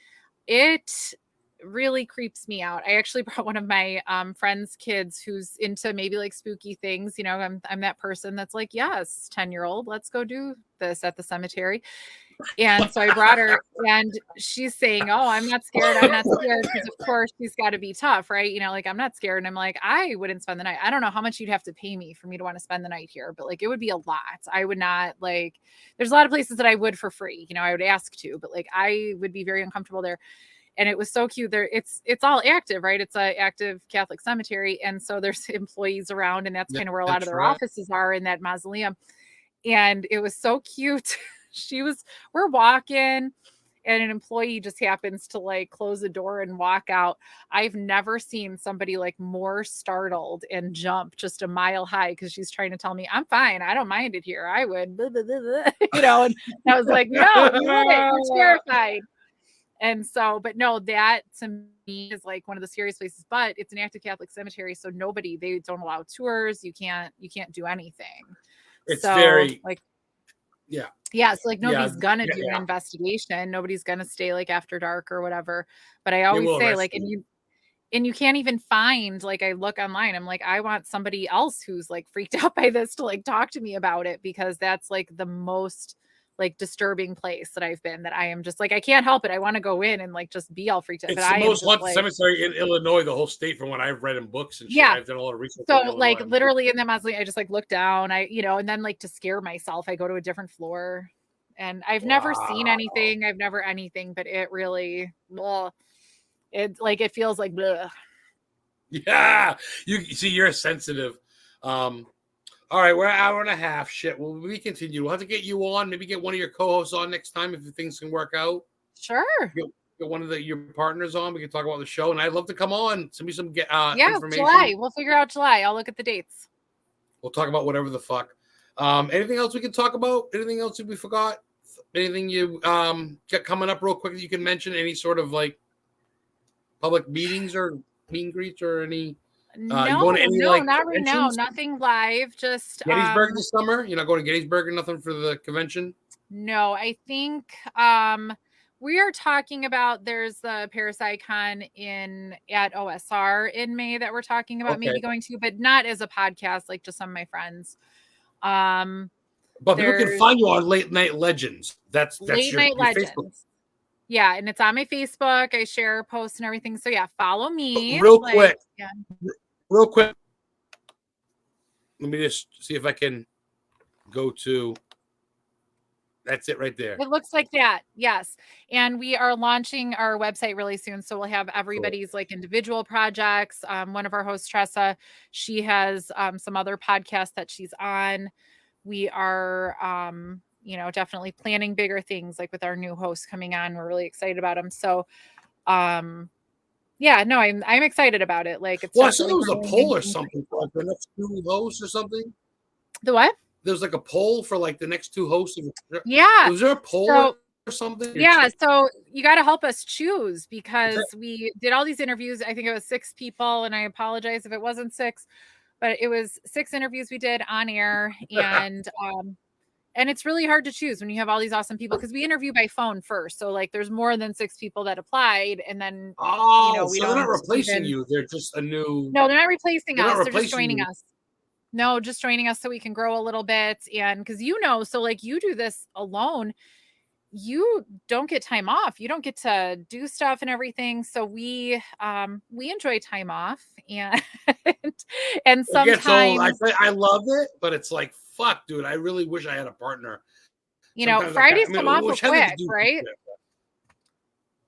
S2: It really creeps me out. I actually brought one of my friends' kids who's into maybe like spooky things. I'm that person that's like, yes, 10-year-old, let's go do this at the cemetery. And so I brought her, and she's saying, oh, I'm not scared. I'm not scared. Because of course she's got to be tough, right? Like, I'm not scared. And I'm like, I wouldn't spend the night. I don't know how much you'd have to pay me for me to want to spend the night here, but like, it would be a lot. I would not like, there's a lot of places that I would for free, I would ask to, but like, I would be very uncomfortable there. And it was so cute there. It's all active, right? It's an active Catholic cemetery. And so there's employees around, and that's kind of where a lot of their offices are in that mausoleum. And it was so cute. We're walking, and an employee just happens to like close the door and walk out. I've never seen somebody like more startled and jump just a mile high because she's trying to tell me, I'm fine. I don't mind it here. I would, blah, blah, blah, blah. And I was like, no, you're terrified. And so, but no, that to me is like one of the scariest places, but it's an active Catholic cemetery. So they don't allow tours. You can't do anything.
S1: It's so, very
S2: like,
S1: yeah.
S2: Yeah. So like nobody's gonna do an investigation. Nobody's gonna stay like after dark or whatever. But I always say like, and you can't even find, like, I look online, I'm like, I want somebody else who's like freaked out by this to like talk to me about it, because that's like the most like disturbing place that I've been, that I am just like, I can't help it. I want to go in and like just be all freaked out.
S1: It's the most haunted cemetery in Illinois, the whole state, from what I've read in books and shit.
S2: Yeah.
S1: I've done a lot of research.
S2: So like literally in the mausoleum, I just like look down, and then like to scare myself, I go to a different floor, and I've never seen anything. I've never anything, but it really, it feels like, bleh.
S1: Yeah. You see, you're sensitive. All right, we're an hour and a half. Shit. Well, we continue. We'll have to get you on. Maybe get one of your co-hosts on next time if things can work out.
S2: Sure.
S1: Get one of your partners on. We can talk about the show, and I'd love to come on. Send me some information.
S2: July. We'll figure out July. I'll look at the dates.
S1: We'll talk about whatever the fuck. Anything else we can talk about? Anything else that we forgot? Anything you got coming up real quick that you can mention? Any sort of like public meetings or meet and greets or any?
S2: No, not right now. Nothing live. Just
S1: Gettysburg this summer. You're not going to Gettysburg or nothing for the convention?
S2: No, I think we are talking about, there's the Parapsychon at OSR in May that we're talking about maybe going to, but not as a podcast, like just some of my friends.
S1: But people can find you on Late Night Legends. That's
S2: Late Night Legends. Facebook. Yeah, and it's on my Facebook. I share posts and everything. So yeah, follow me.
S1: Real quick. Let me just see if I can go to. That's it right there.
S2: It looks like that. Yes. And we are launching our website really soon. So we'll have everybody's like individual projects. One of our hosts, Tressa, she has some other podcasts that she's on. We are, definitely planning bigger things, like with our new host coming on. We're really excited about him. So, I'm excited about it. Like, it's
S1: I saw there was a poll or something for like the next 2 hosts or something.
S2: The what?
S1: There was like a poll for like the next 2 hosts.
S2: Yeah.
S1: Was there a poll?
S2: So
S1: or something?
S2: Yeah, so you got to help us choose because we did all these interviews. I think it was 6 people, and I apologize if it wasn't 6, but it was 6 interviews we did on air, and it's really hard to choose when you have all these awesome people because we interview by phone first. So like there's more than 6 people that applied, and then we
S1: so they're not replacing you. They're just a new.
S2: No, they're not replacing us. They're just joining
S1: you.
S2: us. No, just joining us so we can grow a little bit. And because so like you do this alone, you don't get time off. You don't get to do stuff and everything. So we enjoy time off and sometimes
S1: I love it, but it's like, fuck, dude, I really wish I had a partner.
S2: Fridays come off real quick, right?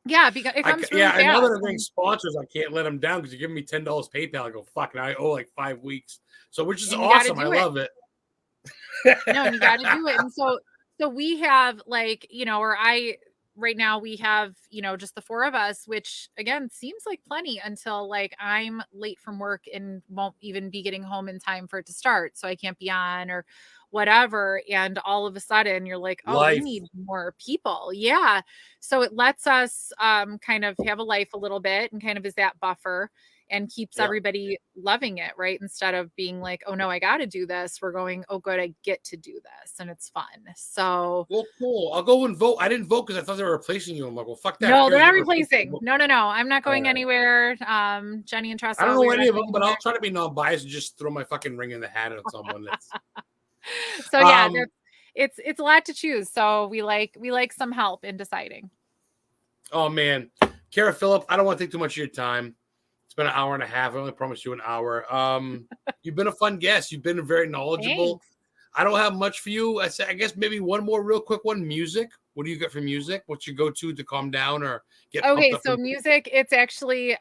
S2: Yeah, because it comes really fast.
S1: I know that I'm getting sponsors. I can't let them down because you're giving me $10 PayPal. I go, fuck, and I owe like 5 weeks. So, which is awesome. I love it.
S2: No, and you got to do it. And so we have right now we have, just the 4 of us, which again seems like plenty until like I'm late from work and won't even be getting home in time for it to start. So I can't be on or whatever. And all of a sudden you're like, oh, we need more people. Yeah. So it lets us kind of have a life a little bit and kind of is that buffer and keeps everybody loving it, right? Instead of being like, oh no, I got to do this. We're going, oh good, I get to do this. And it's fun. So.
S1: Well, cool. I'll go and vote. I didn't vote because I thought they were replacing you. I'm like, well, fuck that.
S2: No, they're not replacing. No. I'm not going anywhere. Jenny and Tressa.
S1: I don't know any of them, but I'll try to be non-biased and just throw my fucking ring in the hat at someone. That's...
S2: So yeah, it's a lot to choose. So we like some help in deciding.
S1: Oh man. Kara Phillip, I don't want to take too much of your time. It's been an hour and a half. I only promised you an hour. You've been a fun guest. You've been very knowledgeable.
S2: Thanks.
S1: I don't have much for you. I guess maybe one more real quick one. Music. What do you get for music? What's your go-to to calm down or get?
S2: Okay, so music. It's actually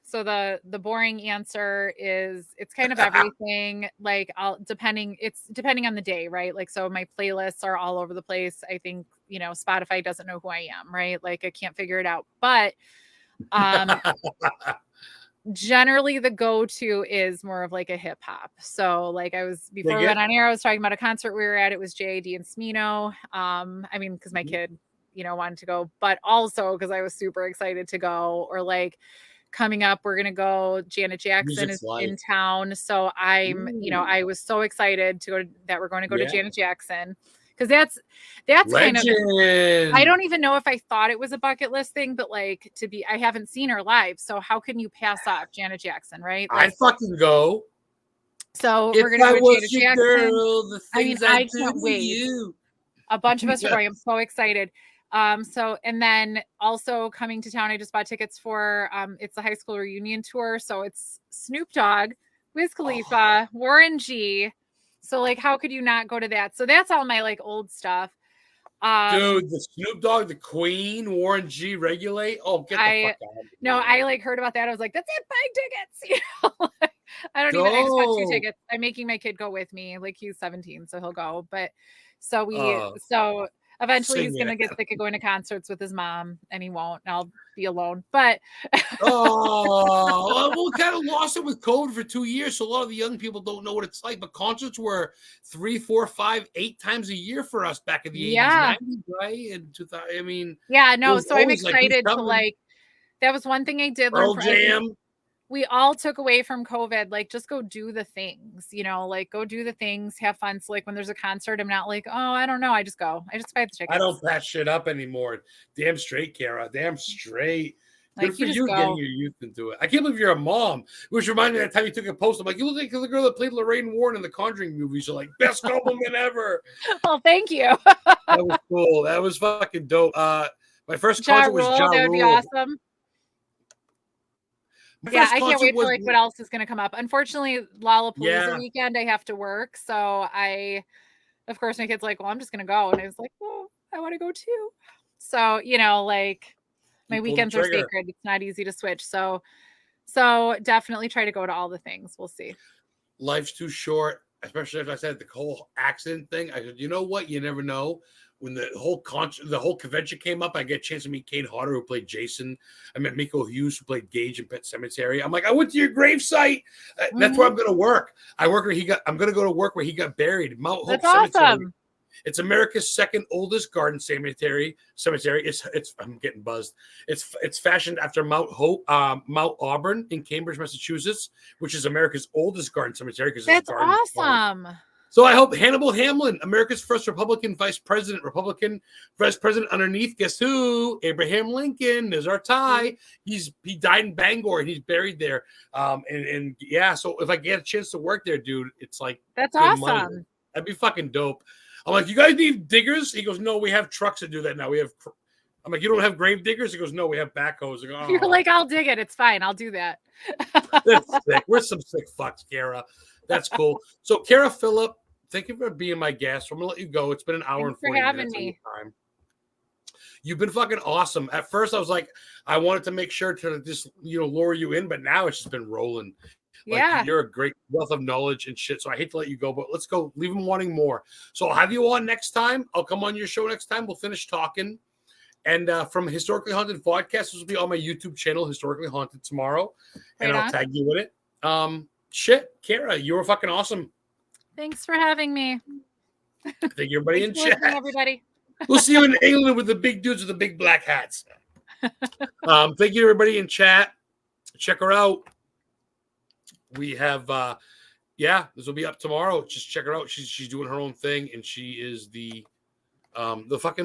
S2: So the boring answer is it's kind of everything. Like depending on the day, right? Like so my playlists are all over the place. I think Spotify doesn't know who I am, right? Like I can't figure it out. But generally the go-to is more of like a hip hop. So like before we went on air, I was talking about a concert we were at. It was JID and Smino. Because my kid, wanted to go, but also because I was super excited to go. Or like coming up, we're gonna go. Janet Jackson is in town, so I'm, I was so excited to go that we're going to go to Janet Jackson. Because that's
S1: Legend.
S2: Kind of, I don't even know if I thought it was a bucket list thing, but like I haven't seen her live. So how can you pass up Janet Jackson, right? Like,
S1: I fucking go.
S2: So we're going to go to Janet Jackson.
S1: Girl, the things
S2: I can't wait. A bunch of us are going. I'm so excited. And then also coming to town, I just bought tickets for, it's the high school reunion tour. So it's Snoop Dogg, Wiz Khalifa, Warren G. So like, how could you not go to that? So that's all my like old stuff.
S1: Dude, the Snoop Dogg, the Queen, Warren G, Regulate. Oh, get the fuck out.
S2: No, I like heard about that. I was like, that's it, buy tickets. I don't even expect 2 tickets. I'm making my kid go with me. Like he's 17, so he'll go. But so eventually he's going to get sick of going to concerts with his mom and he won't. And I'll be alone. But
S1: we kind of lost it with COVID for 2 years. So a lot of the young people don't know what it's like. But concerts were 3, 4, 5, 8 times a year for us back in the 80s, 90s, right? And 2000. I mean,
S2: so I'm excited to that was one thing I did learn
S1: Jam.
S2: We all took away from COVID, like just go do the things, like go do the things, have fun. So like when there's a concert, I'm not like, oh, I don't know. I just go. I just buy the tickets.
S1: I don't patch shit up anymore. Damn straight, Kara. Damn straight. Good for you getting your youth into it. I can't believe you're a mom. Which reminded me of that time you took a post. I'm like, you look like the girl that played Lorraine Warren in the Conjuring movies. You're like, best compliment ever.
S2: Well, thank you.
S1: That was cool. That was fucking dope. My first concert was Ja Rule.
S2: That would be awesome. Yeah, I can't wait for like what else is going to come up. Unfortunately, Lollapalooza weekend, I have to work. So of course, my kid's like, well, I'm just going to go. And I was like, well, I want to go too. So, like my weekends are sacred. It's not easy to switch. So definitely try to go to all the things. We'll see. Life's
S1: too short, especially as I said, the whole accident thing. I said, you know what? You never know. When the whole convention came up, I get a chance to meet Kane Hodder, who played Jason. I met Miko Hughes, who played Gage in Pet Sematary. I'm like, I went to your gravesite. That's where I'm going to work. I'm going to go to work where he got buried, Mount Hope Cemetery.
S2: Awesome.
S1: It's America's second oldest garden cemetery. It's I'm getting buzzed. It's fashioned after Mount Auburn in Cambridge, Massachusetts, which is America's oldest garden cemetery. Because
S2: That's awesome.
S1: So I hope Hannibal Hamlin, America's first Republican vice president underneath, guess who? Abraham Lincoln is our tie. He died in Bangor and he's buried there. And yeah, so if I get a chance to work there, dude, it's like
S2: that's awesome.
S1: Money. That'd be fucking dope. I'm like, you guys need diggers? He goes, no, we have trucks that do that now. I'm like, you don't have grave diggers? He goes, no, we have backhoes. I go, oh.
S2: You're like, I'll dig it. It's fine. I'll do that.
S1: That's sick. We're some sick fucks, Kara. That's cool. So, Kara Phillip, thank you for being my guest. I'm gonna let you go. It's been an hour and 40 minutes of your time. You've been fucking awesome. At first, I was like, I wanted to make sure to just lure you in, but now it's just been rolling. Like,
S2: yeah,
S1: you're a great wealth of knowledge and shit. So I hate to let you go, but let's go. Leave them wanting more. So I'll have you on next time. I'll come on your show next time. We'll finish talking. And from Historically Haunted Vodcast, this will be on my YouTube channel, Historically Haunted, tomorrow, and I'll tag you with it. Shit, Kara, you were fucking awesome.
S2: Thanks for having me.
S1: Thank you, everybody in chat.
S2: Everybody.
S1: We'll see you in England with the big dudes with the big black hats. Thank you, everybody in chat. Check her out. We have, this will be up tomorrow. Just check her out. She's doing her own thing, and she is the fucking